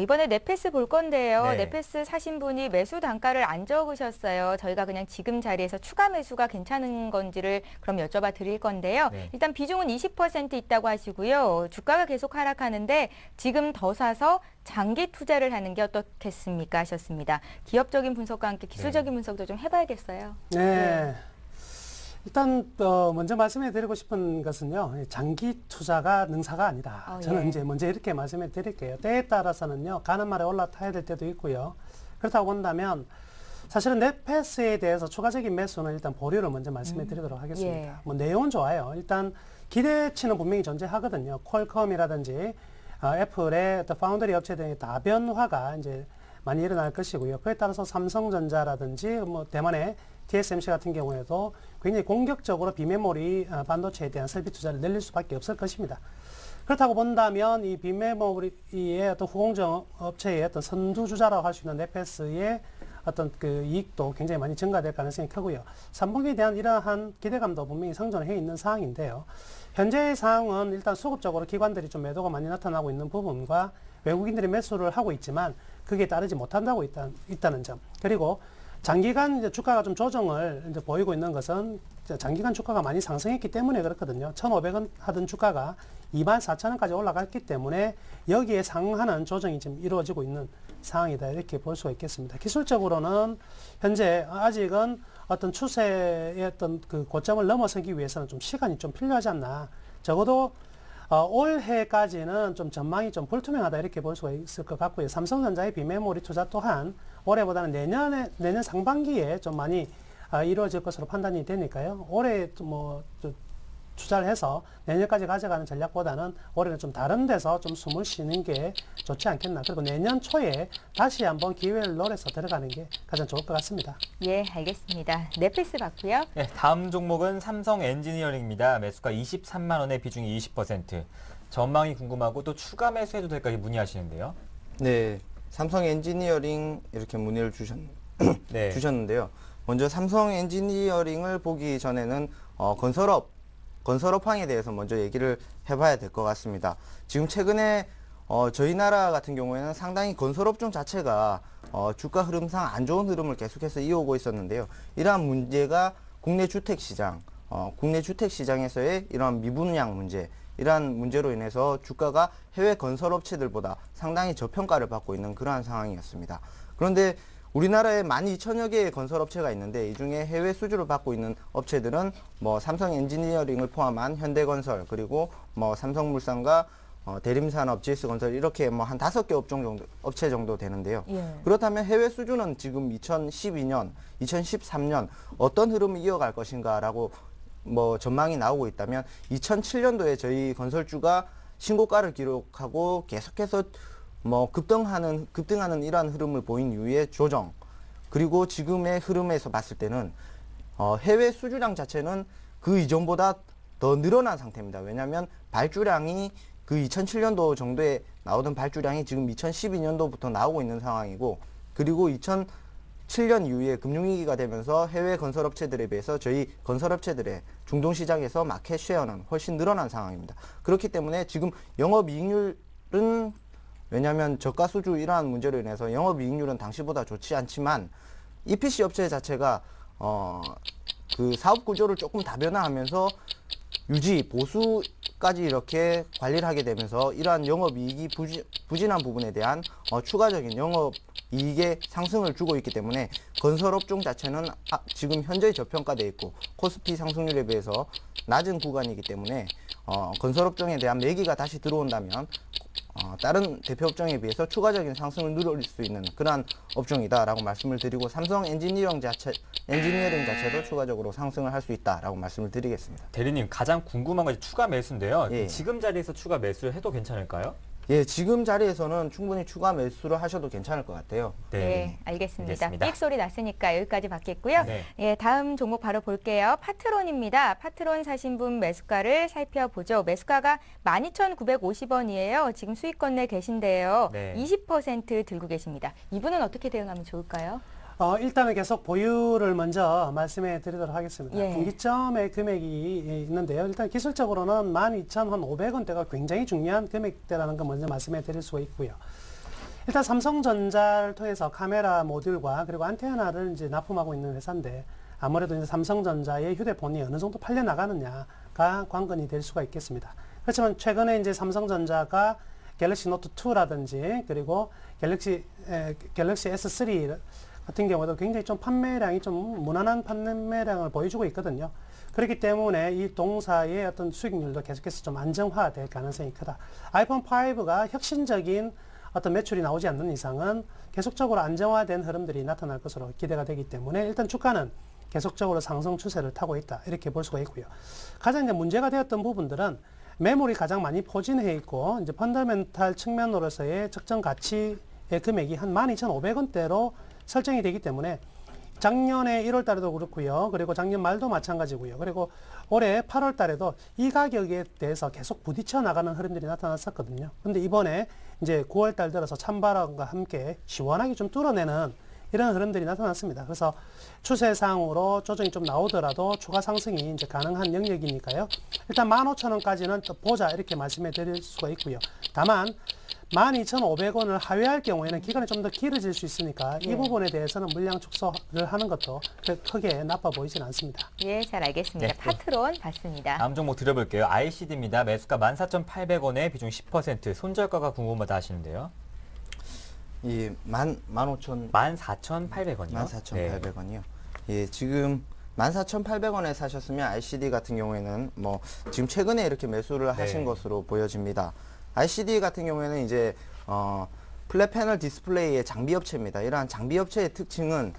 이번에 네페스 볼 건데요. 네. 네페스 사신 분이 매수 단가를 안 적으셨어요. 저희가 그냥 지금 자리에서 추가 매수가 괜찮은 건지를 그럼 여쭤봐 드릴 건데요. 네. 일단 비중은 20% 있다고 하시고요. 주가가 계속 하락하는데 지금 더 사서 장기 투자를 하는 게 어떻겠습니까 하셨습니다. 기업적인 분석과 함께 기술적인 분석도 좀 해봐야겠어요. 네. 일단 먼저 말씀해 드리고 싶은 것은요. 장기 투자가 능사가 아니다. 저는 예. 이제 먼저 이렇게 말씀해 드릴게요. 때에 따라서는요. 가는 말에 올라타야 될 때도 있고요. 그렇다고 본다면 사실은 네페스에 대해서 추가적인 매수는 일단 보류를 먼저 말씀해 드리도록 하겠습니다. 예. 뭐 내용은 좋아요. 일단 기대치는 분명히 존재하거든요. 퀄컴이라든지 애플의 파운드리 업체 등의 다변화가 이제 많이 일어날 것이고요. 그에 따라서 삼성전자라든지 뭐 대만의 TSMC 같은 경우에도 굉장히 공격적으로 비메모리 반도체에 대한 설비 투자를 늘릴 수밖에 없을 것입니다. 그렇다고 본다면 이 비메모리의 어떤 후공정 업체의 어떤 선두주자라고 할 수 있는 네페스의 어떤 그 이익도 굉장히 많이 증가될 가능성이 크고요. 3분기에 대한 이러한 기대감도 분명히 상존해 있는 사항인데요. 현재의 상황은 일단 수급적으로 기관들이 좀 매도가 많이 나타나고 있는 부분과 외국인들이 매수를 하고 있지만 그게 따르지 못한다고 있다는 점. 그리고 장기간 이제 주가가 좀 조정을 이제 보이고 있는 것은 장기간 주가가 많이 상승했기 때문에 그렇거든요. 1,500원 하던 주가가 24,000원까지 올라갔기 때문에 여기에 상응하는 조정이 지금 이루어지고 있는 상황이다. 이렇게 볼 수가 있겠습니다. 기술적으로는 현재 아직은 어떤 추세의 어떤 그 고점을 넘어서기 위해서는 좀 시간이 좀 필요하지 않나. 적어도 올해까지는 좀 전망이 좀 불투명하다 이렇게 볼 수가 있을 것 같고요. 삼성전자의 비메모리 투자 또한 올해보다는 내년 상반기에 좀 많이 이루어질 것으로 판단이 되니까요. 올해 뭐 투자를 해서 내년까지 가져가는 전략보다는 올해는 좀 다른 데서 좀 숨을 쉬는 게 좋지 않겠나. 그리고 내년 초에 다시 한번 기회를 노려서 들어가는 게 가장 좋을 것 같습니다. 예, 알겠습니다. 네페스 봤고요. 네, 다음 종목은 삼성 엔지니어링입니다. 매수가 23만 원의 비중이 20%. 전망이 궁금하고 또 추가 매수해도 될까 문의하시는데요. 네, 삼성 엔지니어링 이렇게 문의를 네. 주셨는데요. 먼저 삼성 엔지니어링을 보기 전에는 건설업황에 대해서 먼저 얘기를 해봐야 될 것 같습니다. 지금 최근에 저희 나라 같은 경우에는 상당히 건설업종 자체가 주가 흐름상 안 좋은 흐름을 계속해서 이어오고 있었는데요. 이러한 문제가 국내 주택시장에서의 이러한 미분양 문제, 이러한 문제로 인해서 주가가 해외 건설업체들보다 상당히 저평가를 받고 있는 그러한 상황이었습니다. 그런데 우리나라에 12,000여 개의 건설업체가 있는데 이 중에 해외 수주를 받고 있는 업체들은 뭐 삼성 엔지니어링을 포함한 현대건설 그리고 뭐 삼성물산과 대림산업, GS건설 이렇게 뭐 한 5개 업체 정도 되는데요. 예. 그렇다면 해외 수주는 지금 2012년, 2013년 어떤 흐름을 이어갈 것인가라고 뭐 전망이 나오고 있다면 2007년도에 저희 건설주가 신고가를 기록하고 계속해서 뭐 급등하는 이러한 흐름을 보인 이후에 조정, 그리고 지금의 흐름에서 봤을 때는 해외 수주량 자체는 그 이전보다 더 늘어난 상태입니다. 왜냐하면 발주량이 그 2007년도 정도에 나오던 발주량이 지금 2012년도부터 나오고 있는 상황이고, 그리고 2007년 이후에 금융위기가 되면서 해외 건설업체들에 비해서 저희 건설업체들의 중동시장에서 마켓 쉐어는 훨씬 늘어난 상황입니다. 그렇기 때문에 지금 영업이익률은, 왜냐하면 저가 수주 이러한 문제로 인해서 영업이익률은 당시보다 좋지 않지만 EPC 업체 자체가 그 사업 구조를 조금 다변화하면서 유지, 보수까지 이렇게 관리를 하게 되면서 이러한 영업이익이 부진한 부분에 대한 추가적인 영업이익의 상승을 주고 있기 때문에 건설업종 자체는 지금 현저히 저평가되어 있고 코스피 상승률에 비해서 낮은 구간이기 때문에 건설업종에 대한 매기가 다시 들어온다면 다른 대표 업종에 비해서 추가적인 상승을 누릴 수 있는 그러한 업종이다라고 말씀을 드리고 삼성 엔지니어링 자체도 추가적으로 상승을 할 수 있다라고 말씀을 드리겠습니다. 대리님 가장 궁금한 것이 추가 매수인데요. 예. 지금 자리에서 추가 매수를 해도 괜찮을까요? 예, 지금 자리에서는 충분히 추가 매수를 하셔도 괜찮을 것 같아요. 네, 알겠습니다. 알겠습니다. 삑 소리 났으니까 여기까지 받겠고요. 네. 예, 다음 종목 바로 볼게요. 파트론입니다. 파트론 사신 분 매수가를 살펴보죠. 매수가가 12,950원이에요. 지금 수익권 내 계신데요. 네. 20% 들고 계십니다. 이분은 어떻게 대응하면 좋을까요? 일단은 계속 보유를 먼저 말씀해 드리도록 하겠습니다. 예. 분기점의 금액이 있는데요. 일단 기술적으로는 12,500원대가 굉장히 중요한 금액대라는 거 먼저 말씀해 드릴 수가 있고요. 일단 삼성전자를 통해서 카메라 모듈과 그리고 안테나를 이제 납품하고 있는 회사인데 아무래도 이제 삼성전자의 휴대폰이 어느 정도 팔려 나가느냐가 관건이 될 수가 있겠습니다. 그렇지만 최근에 이제 삼성전자가 갤럭시 노트 2라든지 그리고 갤럭시 S3 같은 경우도 굉장히 좀 판매량이 좀 무난한 판매량을 보여주고 있거든요. 그렇기 때문에 이 동사의 어떤 수익률도 계속해서 좀 안정화될 가능성이 크다. 아이폰 5가 혁신적인 어떤 매출이 나오지 않는 이상은 계속적으로 안정화된 흐름들이 나타날 것으로 기대가 되기 때문에 일단 주가는 계속적으로 상승 추세를 타고 있다. 이렇게 볼 수가 있고요. 가장 이제 문제가 되었던 부분들은 매물이 가장 많이 포진해 있고 이제 펀더멘탈 측면으로서의 적정 가치의 금액이 한 12,500원대로 설정이 되기 때문에 작년에 1월 달에도 그렇고요. 그리고 작년 말도 마찬가지고요. 그리고 올해 8월 달에도 이 가격에 대해서 계속 부딪혀 나가는 흐름들이 나타났었거든요. 근데 이번에 이제 9월 달 들어서 찬바람과 함께 시원하게 좀 뚫어내는 이런 흐름들이 나타났습니다. 그래서 추세상으로 조정이 좀 나오더라도 추가 상승이 이제 가능한 영역이니까요. 일단 15,000원까지는 또 보자 이렇게 말씀해 드릴 수가 있고요. 다만 12,500원을 하회할 경우에는 기간이 좀 더 길어질 수 있으니까 이 부분에 대해서는 물량 축소를 하는 것도 크게 나빠 보이진 않습니다. 예, 잘 알겠습니다. 네. 파트론 봤습니다. 다음 종목 드려볼게요. ICD입니다. 매수가 14,800원에 비중 10%, 손절가가 궁금하다 하시는데요. 이 15,000 14,800원이요. 14,800원이요. 예, 지금 14,800원에 사셨으면 ICD 같은 경우에는 뭐 지금 최근에 이렇게 매수를 하신 네. 것으로 보여집니다. ICD 같은 경우에는 이제 플랫 패널 디스플레이의 장비 업체입니다. 이러한 장비 업체의 특징은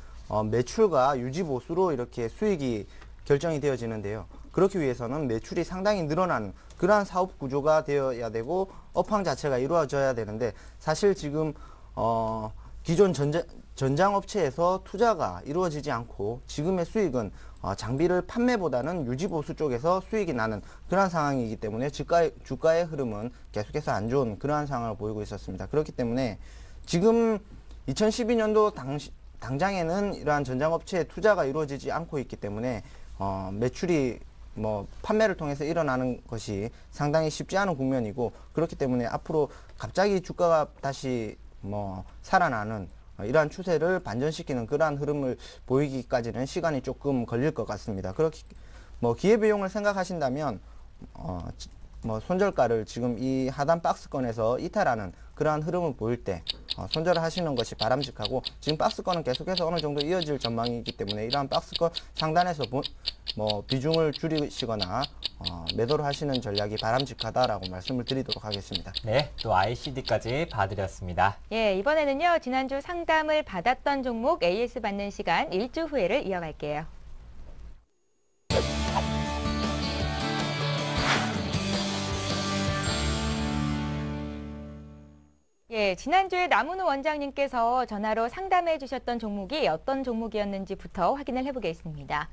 매출과 유지 보수로 이렇게 수익이 결정이 되어지는데요. 그렇기 위해서는 매출이 상당히 늘어나는 그러한 사업 구조가 되어야 되고 업황 자체가 이루어져야 되는데 사실 지금 기존 전장 업체에서 투자가 이루어지지 않고 지금의 수익은 장비를 판매보다는 유지 보수 쪽에서 수익이 나는 그러한 상황이기 때문에 주가의 흐름은 계속해서 안 좋은 그러한 상황을 보이고 있었습니다. 그렇기 때문에 지금 2012년도 당장에는 이러한 전장 업체의 투자가 이루어지지 않고 있기 때문에 매출이 뭐 판매를 통해서 일어나는 것이 상당히 쉽지 않은 국면이고 그렇기 때문에 앞으로 갑자기 주가가 다시 뭐 살아나는 이러한 추세를 반전시키는 그러한 흐름을 보이기까지는 시간이 조금 걸릴 것 같습니다. 그렇게 뭐 기회비용을 생각하신다면 뭐 손절가를 지금 이 하단 박스권에서 이탈하는 그러한 흐름을 보일 때 손절을 하시는 것이 바람직하고 지금 박스권은 계속해서 어느 정도 이어질 전망이기 때문에 이러한 박스권 상단에서 뭐 비중을 줄이시거나 매도를 하시는 전략이 바람직하다라고 말씀을 드리도록 하겠습니다. 네, 또 ICD까지 봐드렸습니다. 예, 이번에는요. 지난주 상담을 받았던 종목 AS 받는 시간 일주 후에를 이어갈게요. 예, 지난주에 남은우 원장님께서 전화로 상담해 주셨던 종목이 어떤 종목이었는지부터 확인을 해보겠습니다.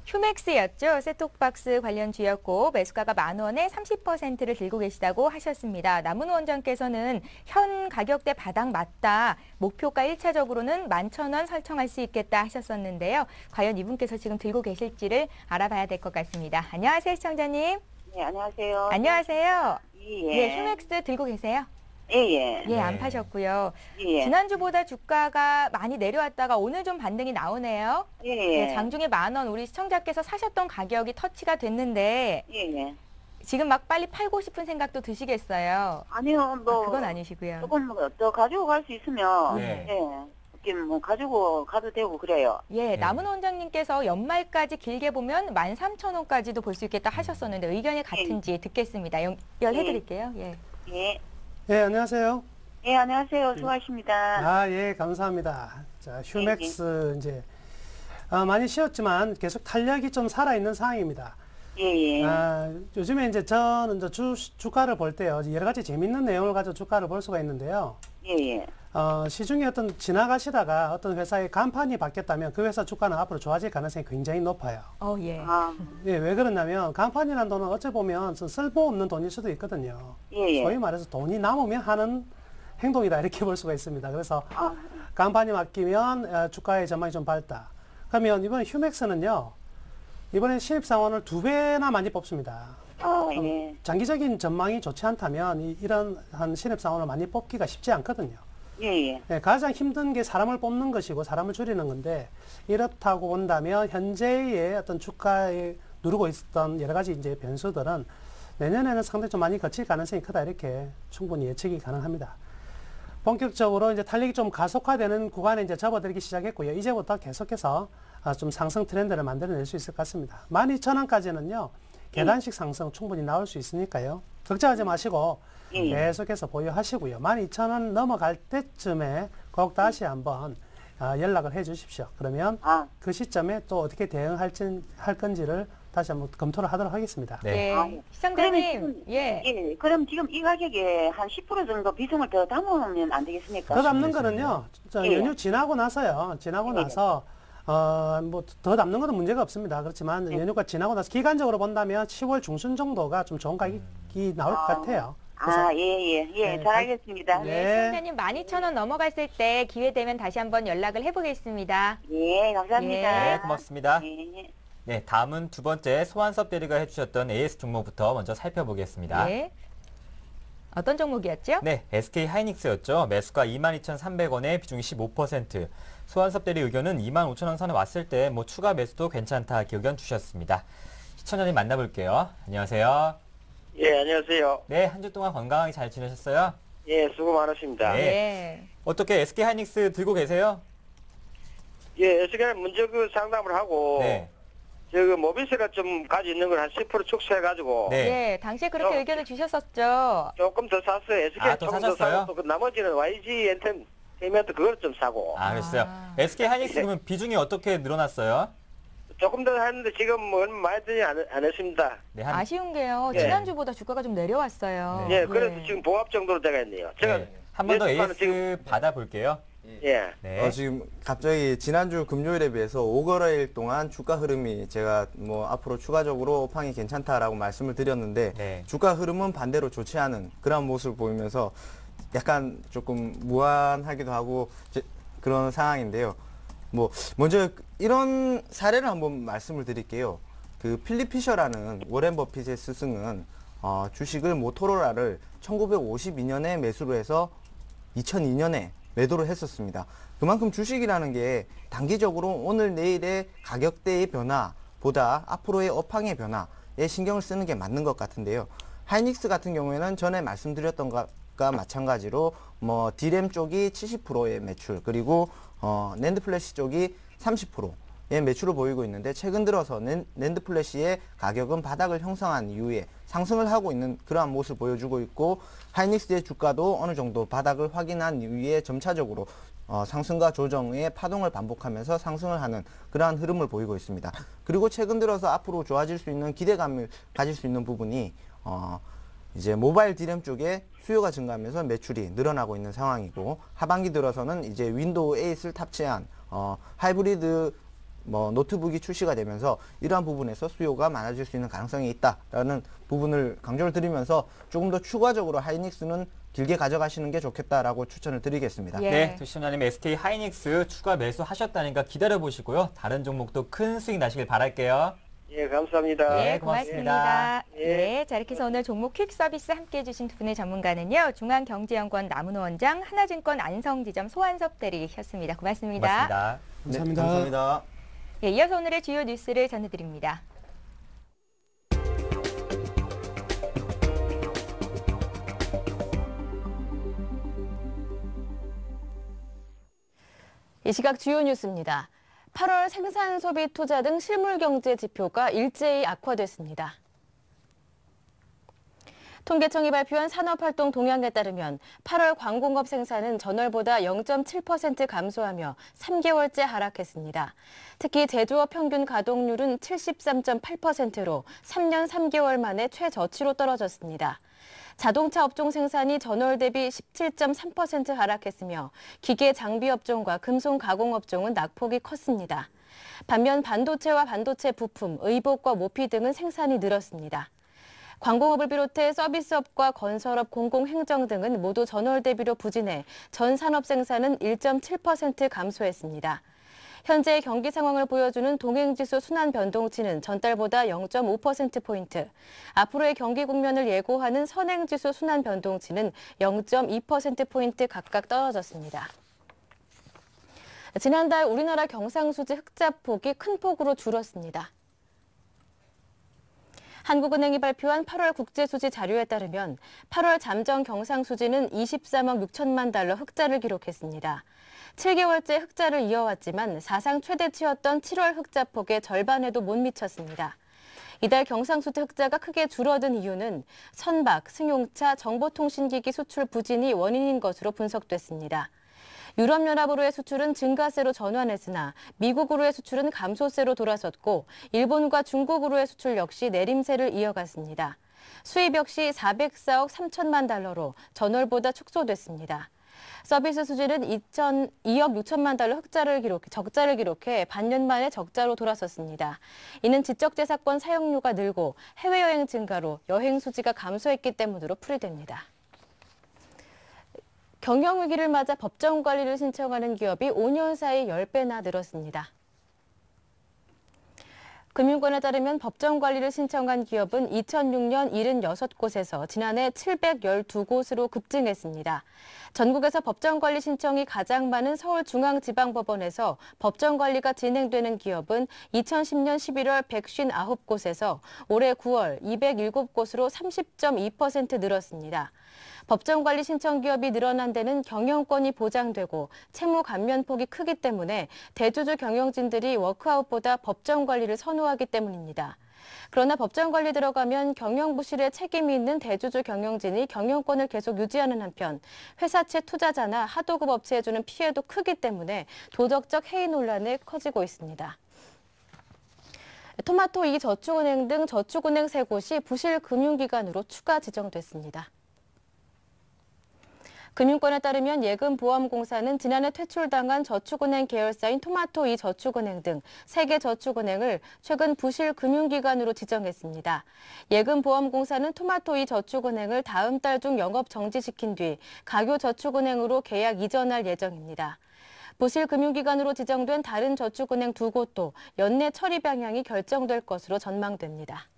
휴맥스였죠. 셋톱박스 관련 주였고 매수가가 10,000원에 30%를 들고 계시다고 하셨습니다. 남은우 원장께서는 현 가격대 바닥 맞다. 목표가 1차적으로는 11,000원 설정할 수 있겠다 하셨었는데요. 과연 이분께서 지금 들고 계실지를 알아봐야 될 것 같습니다. 안녕하세요, 시청자님. 네, 안녕하세요. 안녕하세요. 예. 예, 휴맥스 들고 계세요? 예. 예, 안 파셨고요. 예. 지난주보다 주가가 많이 내려왔다가 오늘 좀 반등이 나오네요. 예. 네, 장중에 10,000원 우리 시청자께서 사셨던 가격이 터치가 됐는데 예. 지금 막 빨리 팔고 싶은 생각도 드시겠어요? 아니요, 뭐. 그건 아니시고요. 조금 더 가지고 갈 수 있으면. 네. 예. 이렇게 뭐 가지고 가도 되고 그래요. 예, 남은 원장님께서 연말까지 길게 보면 13,000원까지도 볼 수 있겠다 하셨었는데 의견이 같은지 듣겠습니다. 연결해드릴게요. 예. 예. 예, 안녕하세요. 예, 안녕하세요. 수고하십니다. 아, 예, 감사합니다. 자, 휴맥스 이제 많이 쉬었지만 계속 탄력이 좀 살아있는 상황입니다. 예, 예. 요즘에 이제 저는 이제 주가를 볼 때요, 여러 가지 재밌는 내용을 가지고 주가를 볼 수가 있는데요. 예, 예. 시중에 지나가시다가 어떤 회사의 간판이 바뀌었다면 그 회사 주가는 앞으로 좋아질 가능성이 굉장히 높아요. 예. 예, 왜 그러냐면 간판이라는 돈은 어찌 보면 쓸모없는 돈일 수도 있거든요. 예, 예. 소위 말해서 돈이 남으면 하는 행동이다 이렇게 볼 수가 있습니다. 그래서 간판이 바뀌면 주가의 전망이 좀 밝다. 그러면 이번에 휴맥스는요. 이번에 신입사원을 2배나 많이 뽑습니다. 예. 장기적인 전망이 좋지 않다면 이런 한 신입사원을 많이 뽑기가 쉽지 않거든요. 예, 예. 네, 가장 힘든 게 사람을 뽑는 것이고 사람을 줄이는 건데 이렇다고 본다면 현재의 어떤 주가에 누르고 있었던 여러 가지 이제 변수들은 내년에는 상당히 좀 많이 거칠 가능성이 크다 이렇게 충분히 예측이 가능합니다. 본격적으로 이제 탄력이 좀 가속화되는 구간에 이제 접어들기 시작했고요. 이제부터 계속해서 좀 상승 트렌드를 만들어낼 수 있을 것 같습니다. 12,000원까지는요. 계단식 상승 충분히 나올 수 있으니까요. 걱정하지 마시고 계속해서 보유하시고요. 12,000원 넘어갈 때쯤에 꼭 다시 한번 연락을 해 주십시오. 그러면 그 시점에 또 어떻게 대응할 건지를 다시 한번 검토를 하도록 하겠습니다. 네. 예. 시청자님, 예. 예. 그럼 지금 이 가격에 한 10% 정도 비중을 더 담으면 안 되겠습니까? 더 담는 거는요. 연휴 지나고 나서요. 지나고 나서 뭐 더 담는 거는 문제가 없습니다. 그렇지만 연휴가 지나고 나서 기간적으로 본다면 10월 중순 정도가 좀 좋은 가격이 나올 것 같아요. 예, 예. 예, 네, 잘 알겠습니다. 네. 시청자님 12,000원 넘어갔을 때 기회 되면 다시 한번 연락을 해보겠습니다. 예, 감사합니다. 네, 고맙습니다. 예. 네, 다음은 두 번째 소환섭 대리가 해주셨던 AS 종목부터 먼저 살펴보겠습니다. 예. 어떤 종목이었죠? 네, SK 하이닉스였죠. 매수가 22,300원에 비중이 15%. 소환섭 대리 의견은 25,000원 선에 왔을 때 뭐 추가 매수도 괜찮다 이렇게 의견 주셨습니다. 시청자님 만나볼게요. 안녕하세요. 예, 안녕하세요. 네, 한 주 동안 건강하게 잘 지내셨어요? 예, 수고 많으십니다. 네. 예. 어떻게 SK 하이닉스 들고 계세요? 예, SK는 먼저 그 상담을 하고, 네. 모비스가 좀 가지고 있는 걸 한 10% 축소해가지고, 네. 예, 당시에 그렇게 의견을 주셨었죠. 조금 더 샀어요. SK 또 조금 더 사셨어요? 사고, 또 그 나머지는 YG 엔터테인먼트 그걸 좀 사고, 그랬어요. SK 하이닉스 네. 그러면 비중이 어떻게 늘어났어요? 조금 더 했는데 지금 뭐 얼마 많이 되지 안 했습니다. 네, 아쉬운 게요. 예. 지난주보다 주가가 좀 내려왔어요. 네. 예, 그래서 지금 봉합 정도로 되가 있네요. 제가, 한 번 더 몇 주간은 AS 지금- 받아볼게요. 예. 네. 지금 갑자기 지난주 금요일에 비해서 5거래일 동안 주가 흐름이 제가 뭐 앞으로 추가적으로 오팡이 괜찮다라고 말씀을 드렸는데 네. 주가 흐름은 반대로 좋지 않은 그런 모습을 보이면서 약간 조금 무안하기도 하고 그런 상황인데요. 뭐 먼저 이런 사례를 한번 말씀을 드릴게요. 그 필립 피셔라는 워렌 버핏의 스승은 주식을 모토로라를 1952년에 매수를 해서 2002년에 매도를 했었습니다. 그만큼 주식이라는 게 단기적으로 오늘 내일의 가격대의 변화보다 앞으로의 업황의 변화에 신경을 쓰는 게 맞는 것 같은데요. 하이닉스 같은 경우에는 전에 말씀드렸던 것과 마찬가지로 뭐 D램 쪽이 70%의 매출 그리고 낸드 플래시 쪽이 30%의 매출을 보이고 있는데 최근 들어서는 낸드 플래시의 가격은 바닥을 형성한 이후에 상승을 하고 있는 그러한 모습을 보여주고 있고 하이닉스의 주가도 어느 정도 바닥을 확인한 이후에 점차적으로 상승과 조정의 파동을 반복하면서 상승을 하는 그러한 흐름을 보이고 있습니다. 그리고 최근 들어서 앞으로 좋아질 수 있는 기대감을 가질 수 있는 부분이 이제 모바일 D램 쪽에 수요가 증가하면서 매출이 늘어나고 있는 상황이고 하반기 들어서는 이제 윈도우 8을 탑재한 하이브리드 노트북이 출시가 되면서 이러한 부분에서 수요가 많아질 수 있는 가능성이 있다라는 부분을 강조를 드리면서 조금 더 추가적으로 하이닉스는 길게 가져가시는 게 좋겠다라고 추천을 드리겠습니다. 예. 네, 시청자님 SK 하이닉스 추가 매수하셨다니까 기다려보시고요. 다른 종목도 큰 수익 나시길 바랄게요. 예, 감사합니다. 네, 네, 고맙습니다. 예. 네, 자 이렇게 해서 오늘 종목 퀵 서비스 함께해 주신 두 분의 전문가는요. 중앙경제연구원 남은호 원장, 하나증권 안성지점 소환섭 대리셨습니다. 고맙습니다. 고맙습니다. 네, 감사합니다. 감사합니다. 예, 이어서 오늘의 주요 뉴스를 전해드립니다. 이 시각 주요 뉴스입니다. 8월 생산, 소비, 투자 등 실물 경제 지표가 일제히 악화됐습니다. 통계청이 발표한 산업활동 동향에 따르면 8월 광공업 생산은 전월보다 0.7% 감소하며 3개월째 하락했습니다. 특히 제조업 평균 가동률은 73.8%로 3년 3개월 만에 최저치로 떨어졌습니다. 자동차 업종 생산이 전월 대비 17.3% 하락했으며 기계 장비 업종과 금속 가공 업종은 낙폭이 컸습니다. 반면 반도체와 반도체 부품, 의복과 모피 등은 생산이 늘었습니다. 광공업을 비롯해 서비스업과 건설업, 공공행정 등은 모두 전월 대비로 부진해 전 산업 생산은 1.7% 감소했습니다. 현재 경기 상황을 보여주는 동행지수 순환 변동치는 전달보다 0.5%포인트, 앞으로의 경기 국면을 예고하는 선행지수 순환 변동치는 0.2%포인트 각각 떨어졌습니다. 지난달 우리나라 경상수지 흑자 폭이 큰 폭으로 줄었습니다. 한국은행이 발표한 8월 국제수지 자료에 따르면 8월 잠정 경상수지는 23억 6천만 달러 흑자를 기록했습니다. 7개월째 흑자를 이어왔지만 사상 최대치였던 7월 흑자폭의 절반에도 못 미쳤습니다. 이달 경상수지 흑자가 크게 줄어든 이유는 선박, 승용차, 정보통신기기 수출 부진이 원인인 것으로 분석됐습니다. 유럽연합으로의 수출은 증가세로 전환했으나 미국으로의 수출은 감소세로 돌아섰고 일본과 중국으로의 수출 역시 내림세를 이어갔습니다. 수입 역시 404억 3천만 달러로 전월보다 축소됐습니다. 서비스 수지는 2억 6천만 달러 적자를 기록해 반년 만에 적자로 돌아섰습니다. 이는 지적재산권 사용료가 늘고 해외여행 증가로 여행 수지가 감소했기 때문으로 풀이됩니다. 경영위기를 맞아 법정관리를 신청하는 기업이 5년 사이 10배나 늘었습니다. 금융권에 따르면 법정관리를 신청한 기업은 2006년 76곳에서 지난해 712곳으로 급증했습니다. 전국에서 법정관리 신청이 가장 많은 서울중앙지방법원에서 법정관리가 진행되는 기업은 2010년 11월 159곳에서 올해 9월 207곳으로 30.2% 늘었습니다. 법정관리 신청 기업이 늘어난 데는 경영권이 보장되고 채무 감면폭이 크기 때문에 대주주 경영진들이 워크아웃보다 법정관리를 선호하기 때문입니다. 그러나 법정관리 들어가면 경영부실에 책임이 있는 대주주 경영진이 경영권을 계속 유지하는 한편 회사채 투자자나 하도급 업체에 주는 피해도 크기 때문에 도덕적 해이 논란이 커지고 있습니다. 토마토 저축은행 등 저축은행 3곳이 부실 금융기관으로 추가 지정됐습니다. 금융권에 따르면 예금보험공사는 지난해 퇴출당한 저축은행 계열사인 토마토 저축은행 등 3개 저축은행을 최근 부실 금융기관으로 지정했습니다. 예금보험공사는 토마토 저축은행을 다음 달 중 영업 정지시킨 뒤 가교저축은행으로 계약 이전할 예정입니다. 부실 금융기관으로 지정된 다른 저축은행 2곳도 연내 처리 방향이 결정될 것으로 전망됩니다.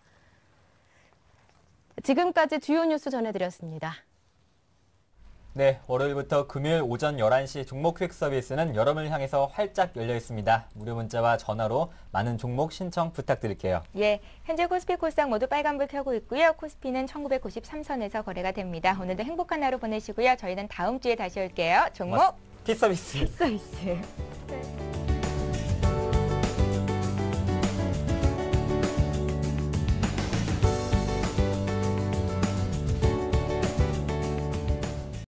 지금까지 주요 뉴스 전해드렸습니다. 네, 월요일부터 금요일 오전 11시 종목 퀵 서비스는 여러분을 향해서 활짝 열려 있습니다. 무료 문자와 전화로 많은 종목 신청 부탁드릴게요. 예, 현재 코스피 코스닥 모두 빨간불 켜고 있고요. 코스피는 1993선에서 거래가 됩니다. 오늘도 행복한 하루 보내시고요. 저희는 다음 주에 다시 올게요. 종목 퀵 서비스. 서비스.